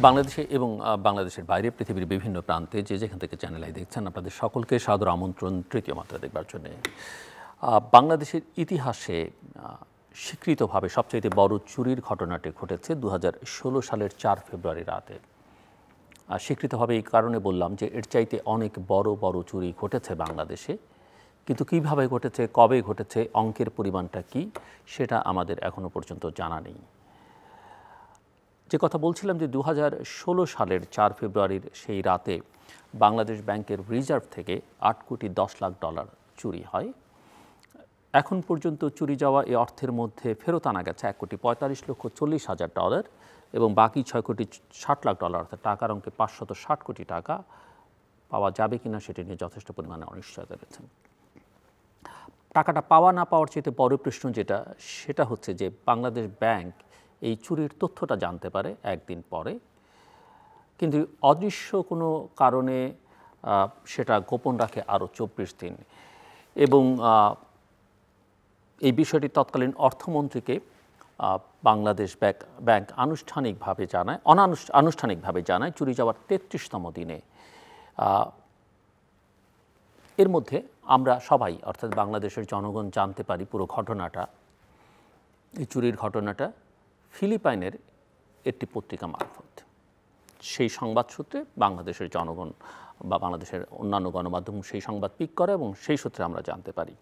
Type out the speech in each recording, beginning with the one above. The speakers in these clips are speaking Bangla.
বাংলাদেশে এবং বাংলাদেশের বাইরে পৃথিবীর বিভিন্ন প্রান্তে যেখান থেকে চ্যানেল আই দেখছেন আপনাদের সকলকে সাদর আমন্ত্রণ তৃতীয় মাত্রা দেখবার জন্য। বাংলাদেশের ইতিহাসে স্বীকৃতভাবে সবচেয়ে বড় চুরির ঘটনাটি ঘটেছে 2016 সালের 4 ফেব্রুয়ারি রাতে। স্বীকৃতভাবে এই কারণে বললাম যে এর চাইতে অনেক বড় বড় চুরি ঘটেছে বাংলাদেশে, কিন্তু কিভাবে ঘটেছে, কবে ঘটেছে, অঙ্কের পরিমাণটা কি সেটা আমাদের এখনো পর্যন্ত জানা নেই। যে কথা বলছিলাম যে 2016 সালের 4 ফেব্রুয়ারির সেই রাতে বাংলাদেশ ব্যাংকের রিজার্ভ থেকে 8 কোটি 10 লাখ ডলার চুরি হয়। এখন পর্যন্ত চুরি যাওয়া এই অর্থের মধ্যে ফেরত আনা গেছে 1 কোটি 45 লক্ষ 40 হাজার ডলার এবং বাকি 6 কোটি 60 লাখ ডলার অর্থাৎ টাকার অঙ্কে 560 কোটি টাকা পাওয়া যাবে কিনা সেটি নিয়ে যথেষ্ট পরিমাণে অনিশ্চয়তা রয়েছে। টাকাটা পাওয়া না পাওয়ার চেয়ে বড় প্রশ্ন সেটা হচ্ছে যে বাংলাদেশ ব্যাংক এই চুরির তথ্যটা জানতে পারে একদিন পরে, কিন্তু অদৃশ্য কোনো কারণে সেটা গোপন রাখে আরও 24 দিন এবং এই বিষয়টি তৎকালীন অর্থমন্ত্রীকে বাংলাদেশ ব্যাংক আনুষ্ঠানিকভাবে জানায়, আনুষ্ঠানিকভাবে জানায় চুরি যাওয়ার 33তম দিনে। এর মধ্যে আমরা সবাই অর্থাৎ বাংলাদেশের জনগণ জানতে পারি পুরো ঘটনাটা, এই চুরির ঘটনাটা ফিলিপাইনের একটি পত্রিকা মারফত। সেই সংবাদ সূত্রে বাংলাদেশের জনগণ বা বাংলাদেশের অন্যান্য গণমাধ্যম সেই সংবাদ পিক করে এবং সেই সূত্রে আমরা জানতে পারি।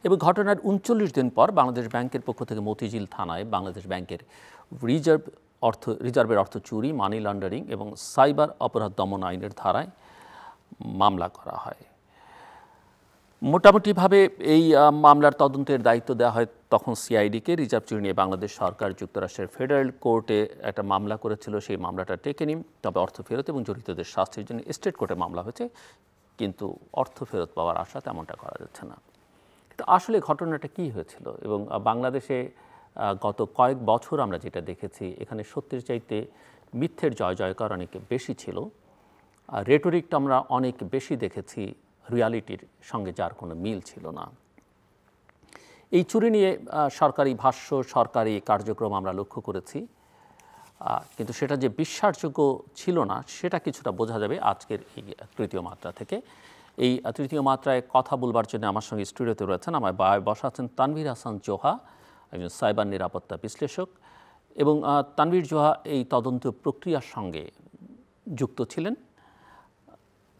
এবং ঘটনার 39 দিন পর বাংলাদেশ ব্যাংকের পক্ষ থেকে মতিঝিল থানায় বাংলাদেশ ব্যাংকের রিজার্ভের অর্থ চুরি, মানি লন্ডারিং এবং সাইবার অপরাধ দমন আইনের ধারায় মামলা করা হয়। মোটামুটিভাবে এই মামলার তদন্তের দায়িত্ব দেওয়া হয় তখন সিআইডিকে। রিজার্ভ চুরি নিয়ে বাংলাদেশ সরকার যুক্তরাষ্ট্রের ফেডারেল কোর্টে একটা মামলা করেছিল, সেই মামলাটা টেকেনি, তবে অর্থ ফেরত এবং জড়িতদের শাস্তির জন্য স্টেট কোর্টে মামলা হয়েছে, কিন্তু অর্থ ফেরত পাওয়ার আশা তেমনটা করা যাচ্ছে না। কিন্তু আসলে ঘটনাটা কী হয়েছিল এবং বাংলাদেশে গত কয়েক বছর আমরা যেটা দেখেছি এখানে সত্যের চাইতে মিথ্যের জয় জয়কার অনেক বেশি ছিল, রেটরিকটা আমরা অনেক বেশি দেখেছি রিয়ালিটির সঙ্গে যার কোনো মিল ছিল না। এই চুরি নিয়ে সরকারি ভাষ্য, সরকারি কার্যক্রম আমরা লক্ষ্য করেছি, কিন্তু সেটা যে বিশ্বাসযোগ্য ছিল না সেটা কিছুটা বোঝা যাবে আজকের এই তৃতীয় মাত্রা থেকে। এই তৃতীয় মাত্রায় কথা বলবার জন্য আমার সঙ্গে স্টুডিওতে রয়েছেন, আমার বসা আছেন তানভীর হাসান জোহা, একজন সাইবার নিরাপত্তা বিশ্লেষক, এবং তানভীর জোহা এই তদন্ত প্রক্রিয়ার সঙ্গে যুক্ত ছিলেন,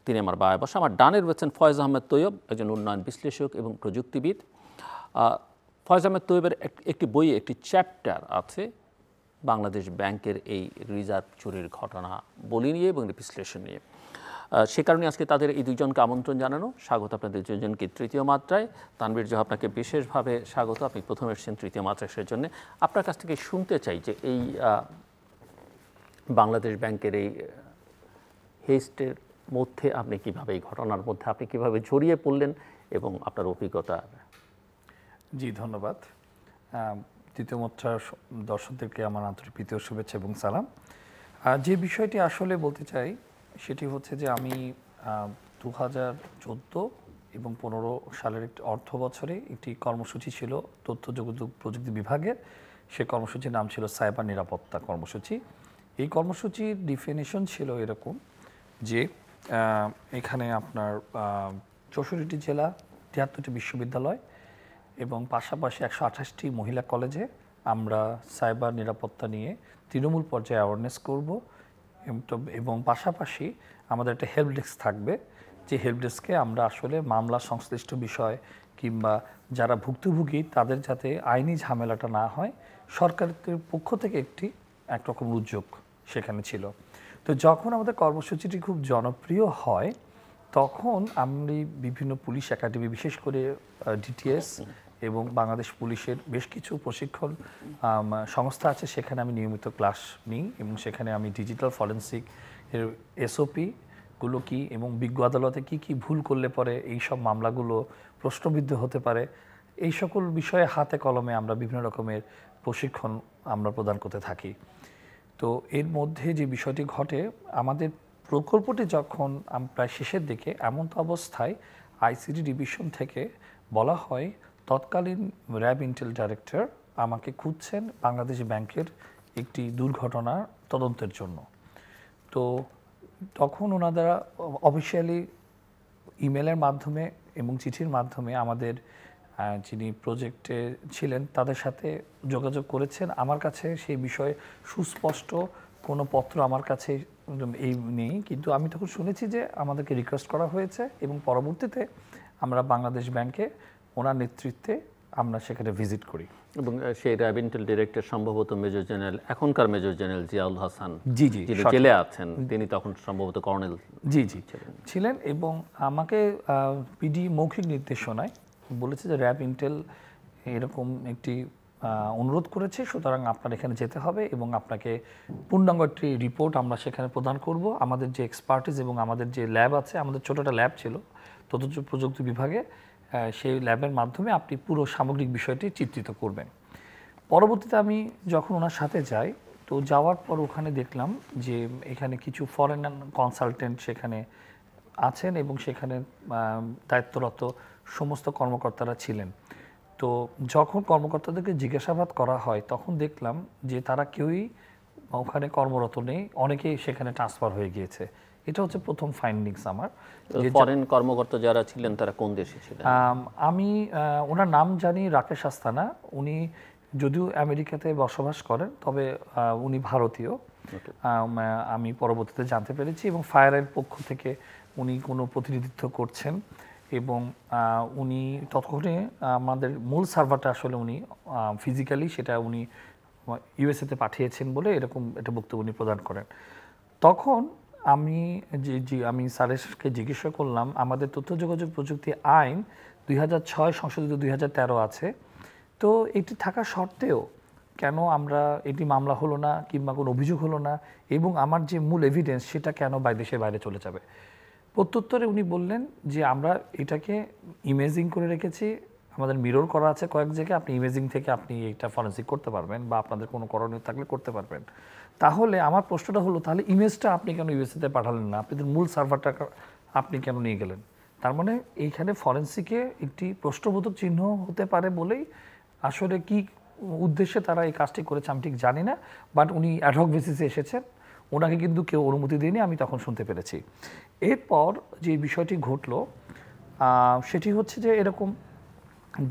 তিনি আমার বসা। আমার ডানে রয়েছেন ফয়েজ আহমেদ তৈয়ব, একজন উন্নয়ন বিশ্লেষক এবং প্রযুক্তিবিদ। ফয়েজ আহমেদ তৈয়বের একটি বইয়ে একটি চ্যাপ্টার আছে বাংলাদেশ ব্যাংকের এই রিজার্ভ চুরির ঘটনা বলি নিয়ে এবং বিশ্লেষণ নিয়ে। সে কারণে আজকে তাদের এই দুইজনকে আমন্ত্রণ জানানো। স্বাগত আপনাদের দুজনকে তৃতীয় মাত্রায়। তানভীর জোহা, আপনাকে বিশেষভাবে স্বাগত, আপনি প্রথম এসেছেন তৃতীয় মাত্রায়, সেজন্য আপনার কাছ থেকে শুনতে চাই যে এই বাংলাদেশ ব্যাংকের এই হেস্টের মধ্যে আপনি কীভাবে, এই ঘটনার মধ্যে আপনি কীভাবে জড়িয়ে পড়লেন এবং আপনার অভিজ্ঞতা। জি, ধন্যবাদ। তৃতীয় মাত্রার দর্শকদেরকে আমার আন্তরিক প্রীতি ও শুভেচ্ছা এবং সালাম। যে বিষয়টি আসলে বলতে চাই সেটি হচ্ছে যে আমি 2014 এবং 15 সালের একটি অর্থ বছরে একটি কর্মসূচি ছিল তথ্য যোগাযোগ প্রযুক্তি বিভাগের। সে কর্মসূচির নাম ছিল সাইবার নিরাপত্তা কর্মসূচি। এই কর্মসূচির ডিফিনিশন ছিল এরকম যে এখানে আপনার 64টি জেলা, 73টি বিশ্ববিদ্যালয় এবং পাশাপাশি 128টি মহিলা কলেজে আমরা সাইবার নিরাপত্তা নিয়ে তৃণমূল পর্যায়ে অ্যাওয়ারনেস করব এবং পাশাপাশি আমাদের একটা হেল্প ডেস্ক থাকবে, যে হেল্প ডেস্কে আমরা আসলে মামলা সংশ্লিষ্ট বিষয় কিংবা যারা ভুক্তভোগী তাদের যাতে আইনি ঝামেলাটা না হয়, সরকারের পক্ষ থেকে একরকম উদ্যোগ সেখানে ছিল। তো যখন আমাদের কর্মসূচিটি খুব জনপ্রিয় হয় তখন আমি বিভিন্ন পুলিশ একাডেমি, বিশেষ করে ডিটিএস এবং বাংলাদেশ পুলিশের বেশ কিছু প্রশিক্ষণ সংস্থা আছে, সেখানে আমি নিয়মিত ক্লাস নিই এবং সেখানে আমি ডিজিটাল ফরেন্সিক এর এসওপিগুলো কী এবং বিজ্ঞ আদালতে কী ভুল করলে পরে এই সব মামলাগুলো প্রশ্নবিদ্ধ হতে পারে, এই সকল বিষয়ে হাতে কলমে আমরা বিভিন্ন রকমের প্রশিক্ষণ আমরা প্রদান করতে থাকি। তো এর মধ্যে যে বিষয়টি ঘটে, আমাদের প্রকল্পটি যখন প্রায় শেষের দিকে, এমন তো অবস্থায় আইসিটি ডিভিশন থেকে বলা হয় তৎকালীন র্যাব ইন্টেল ডাইরেক্টর আমাকে খুঁজছেন বাংলাদেশ ব্যাংকের একটি দুর্ঘটনার তদন্তের জন্য। তো তখন ওনারা অফিসিয়ালি ইমেলের মাধ্যমে এবং চিঠির মাধ্যমে আমাদের যিনি প্রজেক্টে ছিলেন তাদের সাথে যোগাযোগ করেছেন। আমার কাছে সেই বিষয়ে সুস্পষ্ট কোনো পত্র আমার কাছে এই নেই, কিন্তু আমি তখন শুনেছি যে আমাদেরকে রিকোয়েস্ট করা হয়েছে এবং পরবর্তীতে আমরা বাংলাদেশ ব্যাংকে ওনার নেতৃত্বে আমরা সেখানে ভিজিট করি। এবং সেই র্যাব ইন্টেল ডিরেক্টর সম্ভবত মেজর জেনারেল, এখনকার মেজর জেনারেল জিয়াউল হাসান, জি যিনি জেলে আছেন, তিনি তখন সম্ভবত কর্নেল ছিলেন এবং আমাকে পিডি মৌখিক নির্দেশনায় বলেছে যে র্যাব ইন্টেল এরকম একটি অনুরোধ করেছে, সুতরাং আপনার এখানে যেতে হবে এবং আপনাকে পূর্ণাঙ্গ একটি রিপোর্ট আমরা সেখানে প্রদান করব। আমাদের যে এক্সপার্টিস এবং আমাদের যে ল্যাব আছে, আমাদের ছোট একটা ল্যাব ছিল তথ্য প্রযুক্তি বিভাগে, সেই ল্যাবের মাধ্যমে আপনি পুরো সামগ্রিক বিষয়টি চিত্রিত করবেন। পরবর্তীতে আমি যখন ওনার সাথে যাই, তো যাওয়ার পর ওখানে দেখলাম যে এখানে কিছু ফরেন কনসালটেন্ট সেখানে আছেন এবং সেখানে দায়িত্বরত সমস্ত কর্মকর্তারা ছিলেন। তো যখন কর্মকর্তাদেরকে জিজ্ঞাসাবাদ করা হয় তখন দেখলাম যে তারা কেউই ওখানে কর্মরত নেই, অনেকেই সেখানে ট্রান্সফার হয়ে গিয়েছে। এটা হচ্ছে প্রথম ফাইন্ডিংস আমার। ফরেন কর্মকর্তা যারা ছিলেন তারা কোন দেশে ছিলেন? আমি ওনার নাম জানি রাকেশ আস্তানা। উনি যদিও আমেরিকাতে বসবাস করেন, তবে উনি ভারতীয়, আমি পরবর্তীতে জানতে পেরেছি। এবং ফায়ারের পক্ষ থেকে উনি কোনো প্রতিনিধিত্ব করছেন এবং উনি ততক্ষণে আমাদের মূল সার্ভারটা আসলে উনি ফিজিক্যালি সেটা উনি ইউএসএতে পাঠিয়েছেন বলে এরকম একটা বক্তব্য উনি প্রদান করেন। তখন আমি আমি স্যারকে জিজ্ঞাসা করলাম, আমাদের তথ্য যোগাযোগ প্রযুক্তি আইন 2006 সংশোধিত 2013 আছে, তো এটি থাকা সত্ত্বেও কেন আমরা এটি মামলা হলো না কিংবা কোনো অভিযোগ হলো না, এবং আমার যে মূল এভিডেন্স সেটা কেন দেশের বাইরে চলে যাবে? প্রত্যুত্তরে উনি বললেন যে আমরা এটাকে ইমেজিং করে রেখেছি, আমাদের মিরর করা আছে কয়েক জায়গায়, আপনি ইমেজিং থেকে আপনি এটা ফরেন্সিক করতে পারবেন বা আপনাদের কোনো করণীয় থাকলে করতে পারবেন। তাহলে আমার প্রশ্নটা হলো, তাহলে ইমেজটা আপনি কেন ইউএসএতে পাঠালেন না? আপনাদের মূল সার্ভারটা আপনি কেন নিয়ে গেলেন? তার মানে এইখানে ফরেন্সিকে একটি প্রশ্নবোধক চিহ্ন হতে পারে বলেই আসলে কি উদ্দেশ্যে তারা এই কাজটি করেছে আমি ঠিক জানি না, বাট উনি অ্যাডহক বেসিসে এসেছেন, ওনাকে কিন্তু কেউ অনুমতি দেয়নি, আমি তখন শুনতে পেরেছি। এরপর যে বিষয়টি ঘটলো সেটি হচ্ছে যে এরকম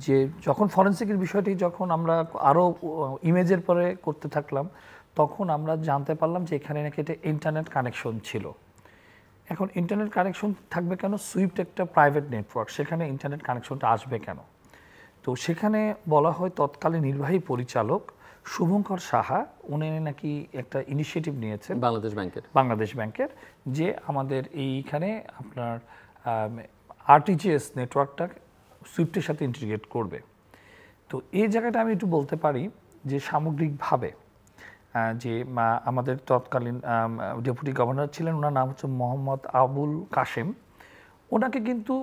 যে যখন ফরেন্সিকের বিষয়টি যখন আমরা আরও ইমেজের পরে করতে থাকলাম, তখন আমরা জানতে পারলাম যে এখানে নাকি এটা ইন্টারনেট কানেকশন ছিল। এখন ইন্টারনেট কানেকশন থাকবে কেন? সুইফট একটা প্রাইভেট নেটওয়ার্ক, সেখানে ইন্টারনেট কানেকশনটা আসবে কেন? তো সেখানে বলা হয় তৎকালীন নির্বাহী পরিচালক শুভঙ্কর সাহা উনি নাকি একটা ইনিশিয়েটিভ নিয়েছেন বাংলাদেশ ব্যাংকের যে আমাদের এইখানে আপনার আরটিজিএস নেটওয়ার্কটা সুইফটের সাথে ইন্টিগ্রেট করবে। তো এই জায়গাটা আমি একটু বলতে পারি যে সামগ্রিকভাবে যে আমাদের তৎকালীন ডেপুটি গভর্নর ছিলেন, ওনার নাম হচ্ছে মোহাম্মদ আবুল কাশেম, ওনাকে কিন্তু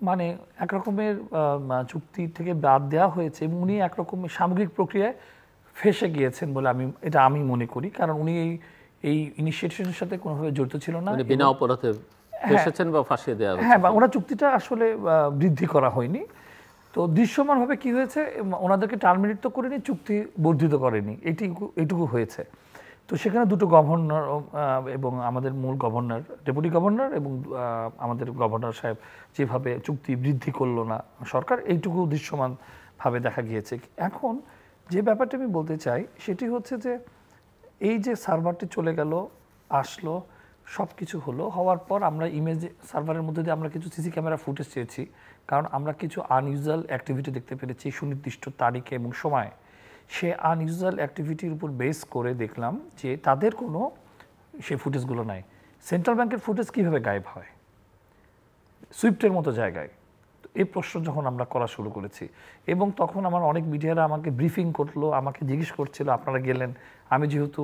মানে একরকমের চুক্তি থেকে বাদ দেওয়া হয়েছে এবং উনি একরকমের সামগ্রিক প্রক্রিয়ায় ফেসে গিয়েছেন বলে আমি মনে করি, কারণ উনি এই ইনিশিয়েটিভের সাথে কোনোভাবে জড়িত ছিল না, বিনা অপরাধে ফেসেছেন বা ফাঁসিয়ে দেওয়া হয়েছে। হ্যাঁ, বা ওনার চুক্তিটা আসলে বৃদ্ধি করা হয়নি। তো দৃশ্যমানভাবে কি হয়েছে, ওনাদেরকে টার্মিনেট তো করেনি, চুক্তি বর্ধিত করেনি, এইটুকু হয়েছে। তো সেখানে দুটো গভর্নর এবং আমাদের মূল গভর্নর, ডেপুটি গভর্নর এবং আমাদের গভর্নর সাহেব যেভাবে চুক্তি বৃদ্ধি করলো না সরকার, এইটুকু দৃশ্যমানভাবে দেখা গিয়েছে। এখন যে ব্যাপারটা আমি বলতে চাই সেটি হচ্ছে যে এই যে সার্ভারটি চলে গেল, আসলো, সব কিছু হলো, হওয়ার পর আমরা ইমেজ সার্ভারের মধ্যে দিয়ে আমরা কিছু সিসি ক্যামেরা ফুটেজ চেয়েছি, কারণ আমরা কিছু আনইউজুয়াল অ্যাক্টিভিটি দেখতে পেরেছি সুনির্দিষ্ট তারিখে এবং সময়। সে আনইউজুয়াল অ্যাক্টিভিটির উপর বেস করে দেখলাম যে তাদের কোনো সে ফুটেজগুলো নাই। সেন্ট্রাল ব্যাংকের ফুটেজ কীভাবে গায়েব হয় সুইফটের মতো জায়গায়? এই প্রশ্ন যখন আমরা করা শুরু করেছি, এবং তখন আমার অনেক মিডিয়ারা আমাকে ব্রিফিং করলো, আমাকে জিজ্ঞেস করছিল আপনারা গেলেন। আমি যেহেতু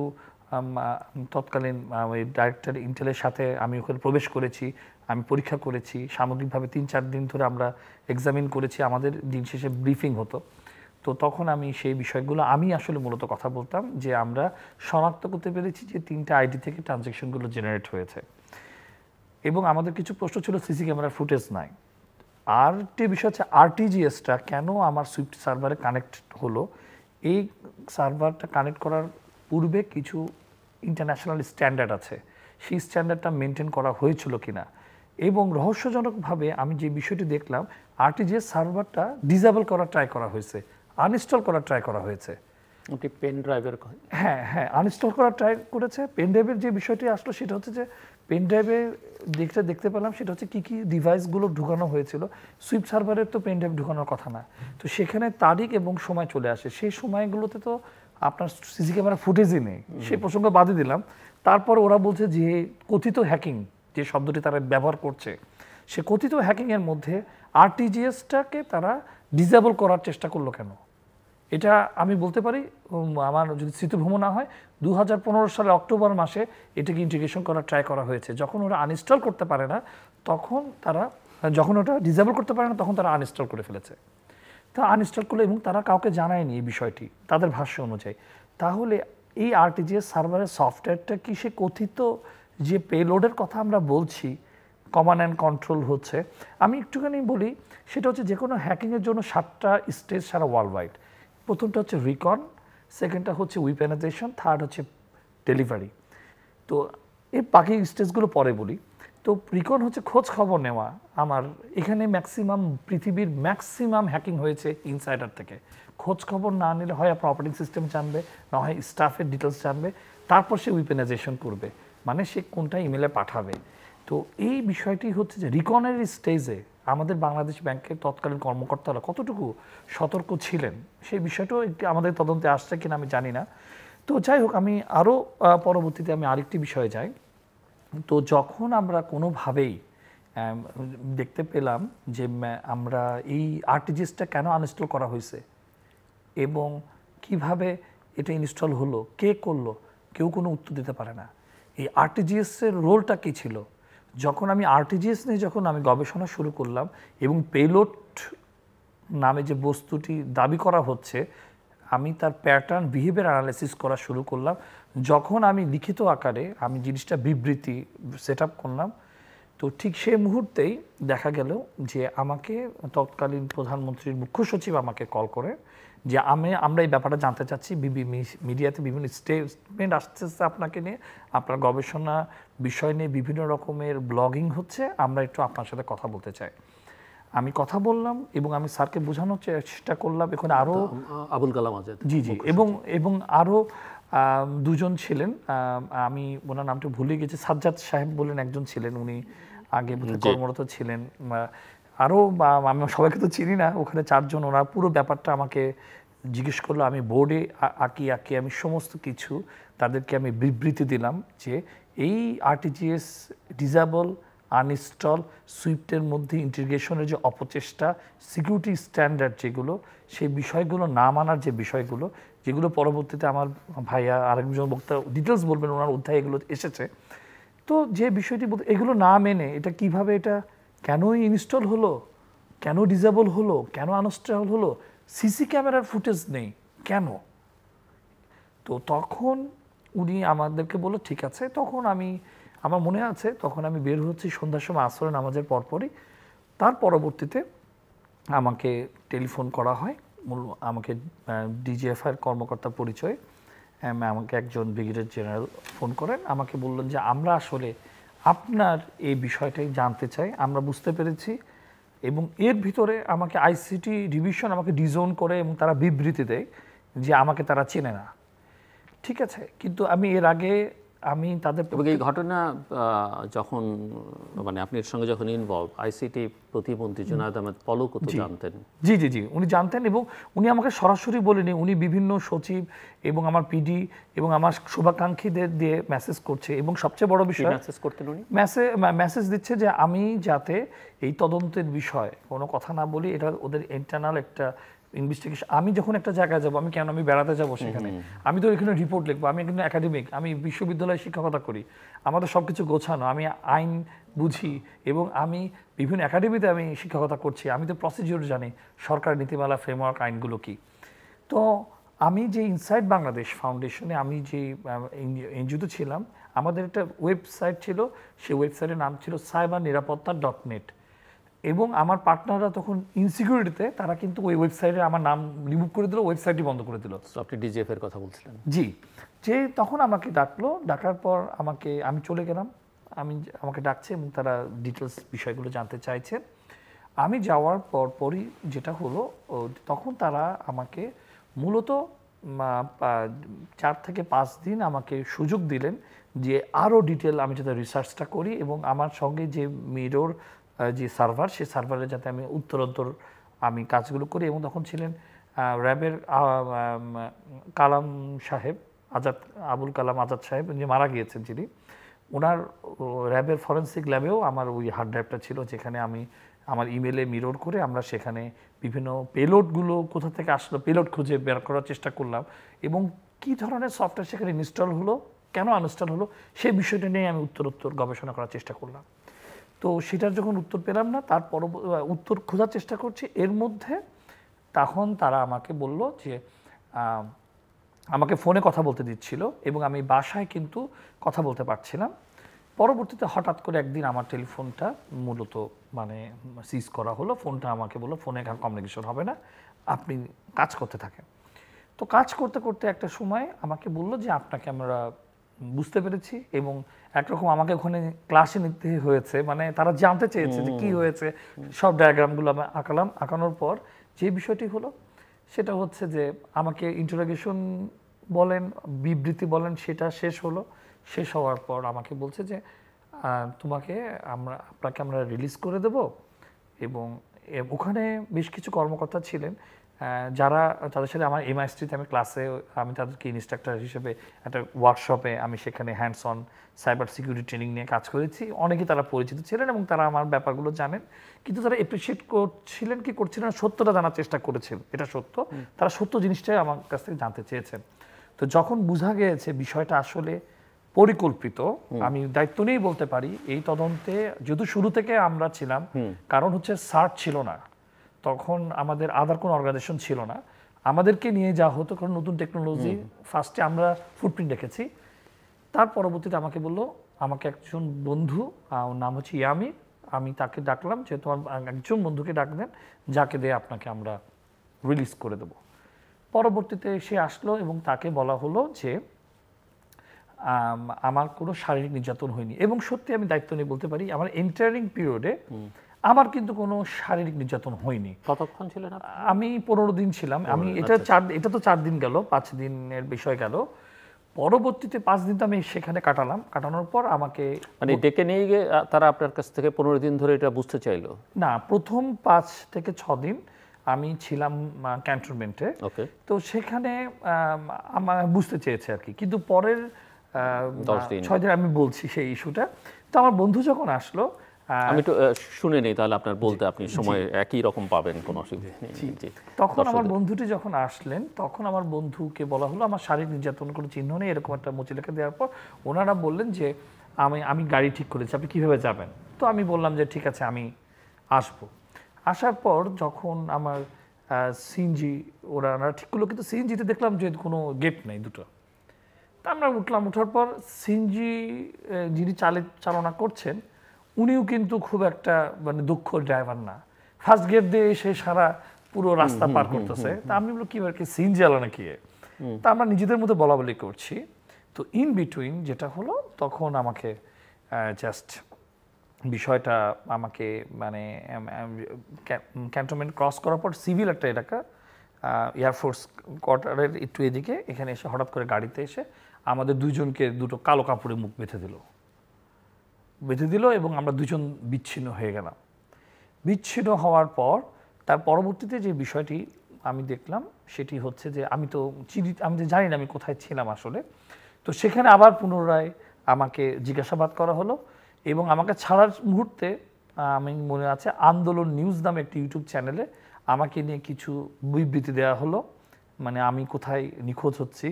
তৎকালীন ওই ডাইরেক্টর ইন্টেলের সাথে আমি ওখানে প্রবেশ করেছি, আমি পরীক্ষা করেছি, সামগ্রিকভাবে 3-4 দিন ধরে আমরা এক্সামিন করেছি, আমাদের দিন শেষে ব্রিফিং হতো। তো তখন আমি সেই বিষয়গুলো আমি আসলে মূলত কথা বলতাম যে আমরা শনাক্ত করতে পেরেছি যে 3টা আইডি থেকে ট্রানজ্যাকশনগুলো জেনারেট হয়েছে, এবং আমাদের কিছু প্রশ্ন ছিল সিসি ক্যামেরার ফুটেজ নাই। আরটি বিষয় হচ্ছে আরটিজিএসটা কেন আমার সুইফট সার্ভারে কানেক্ট হলো। এই সার্ভারটা কানেক্ট করার পূর্বে কিছু ইন্টারন্যাশনাল স্ট্যান্ডার্ড আছে সেই স্ট্যান্ডার্ডটা মেনটেন করা হয়েছিল কিনা। এবং রহস্যজনকভাবে আমি যে বিষয়টি দেখলাম, আরটিজিএস সার্ভারটা ডিসেবল করার ট্রাই করা হয়েছে, আনইনস্টল করার ট্রাই করা হয়েছে। আপনি পেন ড্রাইভের হ্যাঁ আনইনস্টল করার ট্রাই করেছে। পেন ড্রাইভের যে বিষয়টি আসলো সেটা হচ্ছে যে পেন ড্রাইভে দেখতে পেলাম সেটা হচ্ছে কী ডিভাইসগুলো ঢুকানো হয়েছিল। সুইপ সার্ভারের তো পেন ড্রাইভ ঢুকানোর কথা না, তো সেখানে তারিখ এবং সময় চলে আসে। সেই সময়গুলোতে তো আপনার সিসি ক্যামেরা ফুটেজই নেই, সেই প্রসঙ্গ বাদই দিলাম। তারপর ওরা বলছে যে কথিত হ্যাকিং যে শব্দটি তারা ব্যবহার করছে, সে কথিত হ্যাকিংয়ের মধ্যে আরটিজিএসটাকে তারা ডিসেবল করার চেষ্টা করলো কেন? এটা আমি বলতে পারি, আমার যদি স্মৃতিভ্রম না হয়, 2015 সালে অক্টোবর মাসে এটাকে ইন্টিগ্রেশন করার ট্রাই করা হয়েছে। যখন ওরা আনইনস্টল করতে পারে না তখন তারা, যখন ওটা ডিসেবল করতে পারে না তখন তারা আনইনস্টল করে ফেলেছে। তা আনইনস্টল করলে এবং তারা কাউকে জানায়নি এই বিষয়টি তাদের ভাষ্য অনুযায়ী। তাহলে এই আরটিজিএস সার্ভারের সফটওয়্যারটা কি সে কথিত যে পেলোডের কথা আমরা বলছি, কমান্ড অ্যান্ড কন্ট্রোল হচ্ছে, আমি একটুখানি বলি, সেটা হচ্ছে যে কোনো হ্যাকিংয়ের জন্য 7টা স্টেজ সারা ওয়ার্ল্ড ওয়াইড। প্রথমটা হচ্ছে রিকন, সেকেন্ডটা হচ্ছে উইপেনাইজেশন, থার্ড হচ্ছে ডেলিভারি। তো এই বাকি স্টেজগুলো পরে বলি। তো রিকন হচ্ছে খোঁজ খবর নেওয়া। আমার এখানে ম্যাক্সিমাম, পৃথিবীর ম্যাক্সিমাম হ্যাকিং হয়েছে ইনসাইডার থেকে। খোঁজ খবর না নিলে হয় আপনার অপারেটিং সিস্টেম জানবে, না হয় স্টাফের ডিটেলস জানবে, তারপর সে উইপেনাইজেশন করবে, মানে সে কোনটা ইমেলে পাঠাবে। তো এই বিষয়টি হচ্ছে যে রিকনের স্টেজে আমাদের বাংলাদেশ ব্যাংকের তৎকালীন কর্মকর্তারা কতটুকু সতর্ক ছিলেন সেই বিষয়টাও একটি আমাদের তদন্তে আসছে কিনা আমি জানি না। তো যাই হোক, আমি আরও পরবর্তীতে আমি আরেকটি বিষয়ে যাই। তো যখন আমরা কোনোভাবেই দেখতে পেলাম যে আমরা এই আরটিজিএসটা কেন আনইনস্টল করা হয়েছে এবং কিভাবে এটা ইনস্টল হলো, কে করলো, কেউ কোনো উত্তর দিতে পারে না। এই আরটিজিএসের রোলটা কী ছিল? যখন আমি আরটিজিএস নিয়ে যখন আমি গবেষণা শুরু করলাম এবং পেলোড নামে যে বস্তুটি দাবি করা হচ্ছে, আমি তার প্যাটার্ন বিহেভিয়ার অ্যানালাইসিস করা শুরু করলাম। যখন আমি লিখিত আকারে আমি জিনিসটা বিবৃতি সেট আপ করলাম, তো ঠিক সেই মুহূর্তেই দেখা গেল যে আমাকে তৎকালীন প্রধানমন্ত্রীর মুখ্য সচিব আমাকে কল করে যে আমরা এই ব্যাপারটা জানতে চাচ্ছি, মিডিয়াতে বিভিন্ন স্টেটমেন্ট আসতেছে আপনাকে নিয়ে, আপনার গবেষণা বিষয় নিয়ে বিভিন্ন রকমের ব্লগিং হচ্ছে, আমরা একটু আপনার সাথে কথা বলতে চাই। আমি কথা বললাম এবং আমি স্যারকে বোঝানোর চেষ্টা করলাম। এখানে আরও আবুল কালাম আজাদ, জি এবং আরও দুজন ছিলেন, আমি ওনার নামটা ভুলে গেছি, সাজ্জাদ সাহেব বলেন একজন ছিলেন, উনি আগে কর্মরত ছিলেন। আরও আমি সবাইকে তো চিনি না, ওখানে 4 জন, ওরা পুরো ব্যাপারটা আমাকে জিজ্ঞেস করলো। আমি বোর্ডে আঁকি আমি সমস্ত কিছু তাদেরকে আমি বিবৃতি দিলাম যে এই আরটিজিএস ডিসেবল, আনইনস্টল, সুইফটের মধ্যে ইন্টিগ্রেশনের যে অপচেষ্টা, সিকিউরিটি স্ট্যান্ডার্ড যেগুলো, সেই বিষয়গুলো না মানার যে বিষয়গুলো, যেগুলো পরবর্তীতে আমার ভাইয়া আরেকজন বক্তা ডিটেলস বলবেন, ওনার অধ্যায় এগুলো এসেছে। তো যে বিষয়টি এগুলো না মেনে এটা কিভাবে, এটা কেন ইনস্টল হলো, কেন ডিসেবল হলো, কেন আনইনস্টল হলো, সিসি ক্যামেরার ফুটেজ নেই কেন? তো তখন উনি আমাদেরকে বললো ঠিক আছে। তখন আমার মনে আছে তখন আমি বের হচ্ছি সন্ধ্যার সময় আসরের নামাজের পরপরই। তার পরবর্তীতে আমাকে টেলিফোন করা হয়, আমাকে ডিজিএফআইয়ের কর্মকর্তা পরিচয়ে আমাকে একজন ব্রিগেডিয়ার জেনারেল ফোন করেন, আমাকে বললেন যে আমরা আসলে আপনার এই বিষয়টাই জানতে চাই, আমরা বুঝতে পেরেছি। এবং এর ভিতরে আমাকে আইসিটি ডিভিশন আমাকে ডিজোন করে এবং তারা বিবৃতি দেয় যে আমাকে তারা চেনে না। ঠিক আছে, কিন্তু আমি এর আগে আমি তাদের এই ঘটনা যখন মানে আপনি এর সঙ্গে যখন ইনভলভ, আইসিটি প্রতিমন্ত্রী জুনায়েদ আহমেদ পলক তো জানতেন? জি উনি জানতেন এবং উনি আমাকে সরাসরি বলেনি, উনি বিভিন্ন সচিব এবং আমার পিডি এবং আমার শুভাকাঙ্ক্ষীদের দিয়ে মেসেজ করছে। এবং সবচেয়ে বড় বিষয়, মেসেজ করতেন উনি, মেসেজ দিচ্ছে যে আমি যাতে এই তদন্তের বিষয় কোনো কথা না বলি, এটা ওদের ইন্টারনাল একটা ইনভেস্টিগেশন। আমি যখন একটা জায়গায় যাবো, আমি বেড়াতে যাবো সেখানে, আমি তো এখানে রিপোর্ট লিখবো, আমি কিন্তু একাডেমিক, আমি বিশ্ববিদ্যালয়ে শিক্ষকতা করি, আমাদের সব কিছু গোছানো, আমি আইন বুঝি এবং আমি বিভিন্ন একাডেমিতে আমি শিক্ষকতা করছি, আমি তো প্রসিডিউর জানি, সরকার নীতিমালা, ফ্রেমওয়ার্ক, আইনগুলো কি। তো আমি যে ইনসাইড বাংলাদেশ ফাউন্ডেশনে আমি যে এনজিওতে ছিলাম, আমাদের একটা ওয়েবসাইট ছিল, সেই ওয়েবসাইটের নাম ছিল cyberniরাপত্তা.net। এবং আমার পার্টনাররা তখন ইনসিকিউরিটিতে তারা কিন্তু ওই ওয়েবসাইটে আমার নাম রিমুভ করে দিল, ওয়েবসাইটই বন্ধ করে দিল। তো আপনি ডিজিএফ এর কথা বলছিলেন। জি, যে তখন আমাকে ডাকলো, ডাকার পর আমি চলে গেলাম, আমাকে ডাকছে এবং তারা ডিটেলস বিষয়গুলো জানতে চাইছে। আমি যাওয়ার পরই যেটা হলো, তখন তারা আমাকে মূলত 4 থেকে 5 দিন আমাকে সুযোগ দিলেন যে আরও ডিটেল আমি যাতে রিসার্চটা করি এবং আমার সঙ্গে যে মিরর যে সার্ভার, সেই সার্ভারে যাতে আমি উত্তরোত্তর আমি কাজগুলো করি। এবং তখন ছিলেন র্যাবের কালাম সাহেব, আবুল কালাম আজাদ সাহেব, যে মারা গিয়েছেন যিনি, ওনার র্যাবের ফরেন্সিক ল্যাবেও আমার ওই হার্ড ড্রাইভটা ছিল, যেখানে আমি আমার ইমেলে মিরর করে আমরা সেখানে বিভিন্ন পেলোডগুলো কোথা থেকে আসলো, পেলোড খুঁজে বের করার চেষ্টা করলাম এবং কী ধরনের সফটওয়্যার সেখানে ইনস্টল হলো, কেন আনইনস্টল হলো, সেই বিষয়টা নিয়ে আমি উত্তরোত্তর গবেষণা করার চেষ্টা করলাম। তো সেটার যখন উত্তর পেলাম না, তার উত্তর খোঁজার চেষ্টা করছি, এর মধ্যে তখন তারা আমাকে বলল যে আমাকে ফোনে কথা বলতে দিচ্ছিল এবং আমি বাসায় কিন্তু কথা বলতে পারছিলাম। পরবর্তীতে হঠাৎ করে একদিন আমার টেলিফোনটা মূলত সিজ করা হলো। ফোনটা আমাকে বললো ফোনে এখন কমিউনিকেশন হবে না, আপনি কাজ করতে থাকেন। তো কাজ করতে করতে একটা সময় আমাকে বললো যে আপনাকে আমরা বুঝতে পেরেছি এবং একরকম আমাকে ওখানে ক্লাসে নিতে হয়েছে, তারা জানতে চেয়েছে যে কী হয়েছে, সব ডায়াগ্রামগুলো আমি আঁকানোর পর যে বিষয়টি হলো সেটা হচ্ছে যে আমাকে ইন্টারোগেশন বলেন, বিবৃতি বলেন, সেটা শেষ হলো। শেষ হওয়ার পর আমাকে বলছে যে আপনাকে আমরা রিলিজ করে দেব। এবং ওখানে বেশ কিছু কর্মকর্তা ছিলেন যারা, তাদের সাথে আমার MIST-তে আমি ক্লাসে আমি তাদেরকে ইনস্ট্রাক্টর হিসেবে একটা ওয়ার্কশপে আমি সেখানে hands on cyber security training নিয়ে কাজ করেছি। অনেকেই তারা পরিচিত ছিলেন এবং তারা আমার ব্যাপারগুলো জানেন, কিন্তু তারা অ্যাপ্রিসিয়েট করছিলেন কি করছিলেন না, সত্যটা জানার চেষ্টা করেছেন, এটা সত্য। তারা সত্য জিনিসটাই আমার কাছ থেকে জানতে চেয়েছেন। তো যখন বোঝা গিয়েছে বিষয়টা আসলে পরিকল্পিত, আমি দায়িত্ব নিয়েই বলতে পারি এই তদন্তে যেহেতু শুরু থেকে আমরা ছিলাম, কারণ হচ্ছে সার্চ ছিল না তখন, আমাদের আদার কোনো অর্গানাইজেশন ছিল না, আমাদেরকে নিয়ে যাওয়া হতো কারণ নতুন টেকনোলজি, ফার্স্টে আমরা ফুটপ্রিন্ট রেখেছি। তার পরবর্তীতে আমাকে বললো, আমাকে একজন বন্ধু, ওর নাম হচ্ছে ইয়ামি, আমি তাকে ডাকলাম যে তোমার একজন বন্ধুকে ডাকলেন যাকে দিয়ে আপনাকে আমরা রিলিজ করে দেব। পরবর্তীতে সে আসলো এবং তাকে বলা হলো যে আমার কোনো শারীরিক নির্যাতন হয়নি। এবং সত্যি আমি দায়িত্ব নিয়ে বলতে পারি আমার এন্টারিং পিরিয়ডে আমার কিন্তু কোনো শারীরিক নির্যাতন হয়নি। কতক্ষণ ছিলেন আপনি? আমি 15 দিন ছিলাম। এটা তো 4 দিন গেল, 5 দিনের বিষয় গেল। পরবর্তীতে 5 দিন তো আমি সেখানে কাটানোর পর আমাকে ডেকে নিয়ে গিয়ে তারা আপনার কাছ থেকে 15 দিন ধরে এটা বুঝতে চাইলো? না, প্রথম 5 থেকে 6 দিন আমি ছিলাম ক্যান্টনমেন্টে। তো সেখানে আমার বুঝতে চেয়েছে আর কি, কিন্তু পরের 6 দিন আমি বলছি সেই ইস্যুটা। তো আমার বন্ধু যখন আসলো, আমি একটু শুনে নেই তাহলে আপনার বলতে, আপনি সময় একই রকম পাবেন, কোনো অসুবিধা নেই। তখন আমার বন্ধুটি যখন আসলেন, তখন আমার বন্ধুকে বলা হলো আমার শারীরিক নির্যাতন কোনো চিহ্ন নেই, এরকম একটা মুচি লেখা দেওয়ার পর ওনারা বললেন যে আমি গাড়ি ঠিক করেছি, আপনি কীভাবে যাবেন? তো আমি বললাম যে ঠিক আছে আমি আসবো। আসার পর যখন আমার সিএনজি ওনারা ঠিক করলো, কিন্তু সিএনজিতে দেখলাম যে কোনো গেট নেই, দুটো। তা আমরা উঠলাম, ওঠার পর সিএনজি যিনি চালনা করছেন উনিও কিন্তু খুব একটা দক্ষ ড্রাইভার না, ফার্স্ট গেট দিয়ে এসে সারা পুরো রাস্তা পার করতেছে। তা আমি বললাম কি সিএনজি আলা নাকি? তা আমরা নিজেদের মধ্যে বলা বলি করছি। তো ইন বিটুইন যেটা হলো, তখন আমাকে জাস্ট বিষয়টা আমাকে ক্যান্টনমেন্ট ক্রস করার পর সিভিল একটা এলাকা, এয়ারফোর্স কোয়ার্টারের একটু এদিকে, এখানে এসে হঠাৎ করে গাড়িতে এসে আমাদের দুইজনকে দুটো কালো কাপড়ে মুখ বেঁধে দিল এবং আমরা দুজন বিচ্ছিন্ন হয়ে গেলাম। বিচ্ছিন্ন হওয়ার পর তার পরবর্তীতে যে বিষয়টি আমি দেখলাম সেটি হচ্ছে যে আমি তো জানি না আমি কোথায় ছিলাম আসলে। তো সেখানে আবার পুনরায় আমাকে জিজ্ঞাসাবাদ করা হলো এবং আমাকে ছাড়ার মুহূর্তে আমি মনে আছে আন্দোলন নিউজ নামে একটি ইউটিউব চ্যানেলে আমাকে নিয়ে কিছু বিবৃতি দেওয়া হলো, আমি কোথায় নিখোঁজ হচ্ছি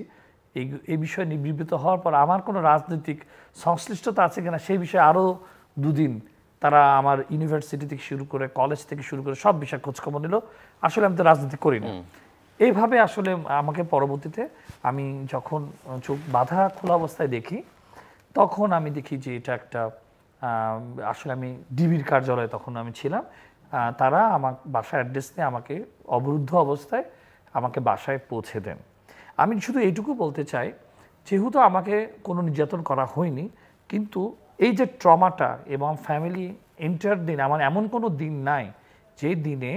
এই বিষয়ে বিবৃত হওয়ার পর আমার কোনো রাজনৈতিক সংশ্লিষ্টতা আছে কিনা সেই বিষয়ে আরও 2 দিন তারা আমার ইউনিভার্সিটি থেকে শুরু করে কলেজ থেকে শুরু করে সব বিষয়ে খোঁজখবর নিল। আসলে আমি তো রাজনীতি করি না। এইভাবে আসলে আমাকে পরবর্তীতে আমি যখন চোখ বাঁধা খোলা অবস্থায় দেখি, তখন আমি দেখি যে এটা একটা আসলে আমি ডিবির কার্যালয়ে তখন আমি ছিলাম। তারা আমার বাসার অ্যাড্রেস নিয়ে আমাকে অবরুদ্ধ অবস্থায় আমাকে বাসায় পৌঁছে দেন। আমি শুধু এইটুকু বলতে চাই, যেহেতু আমাকে কোনো নির্যাতন করা হয়নি, কিন্তু এই যে ট্রমাটা এবং ফ্যামিলি এন্টার দিন, আমার এমন কোনো দিন নাই যে দিনে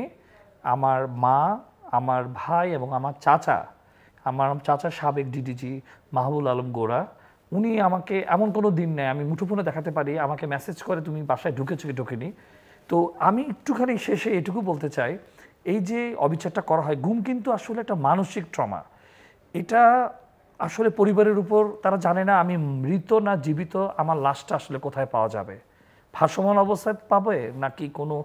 আমার মা, আমার ভাই এবং আমার চাচা সাবেক ডিডিজি মাহবুল আলম গোড়া, উনি আমাকে এমন কোনো দিন নেই আমি মুঠোফোনে দেখাতে পারি, আমাকে মেসেজ করে তুমি বাসায় ঢুকেছো কি ঢুকেনি। তো আমি একটুখানি শেষে এটুকু বলতে চাই, এই যে অবিচারটা করা হয়, গুম কিন্তু আসলে একটা মানসিক ট্রমা। এটা আসলে পরিবারের উপর, তারা জানে না আমি মৃত না জীবিত, আমার লাশটা আসলে কোথায় পাওয়া যাবে, ভাসমান অবস্থায় পাবে নাকি কোনো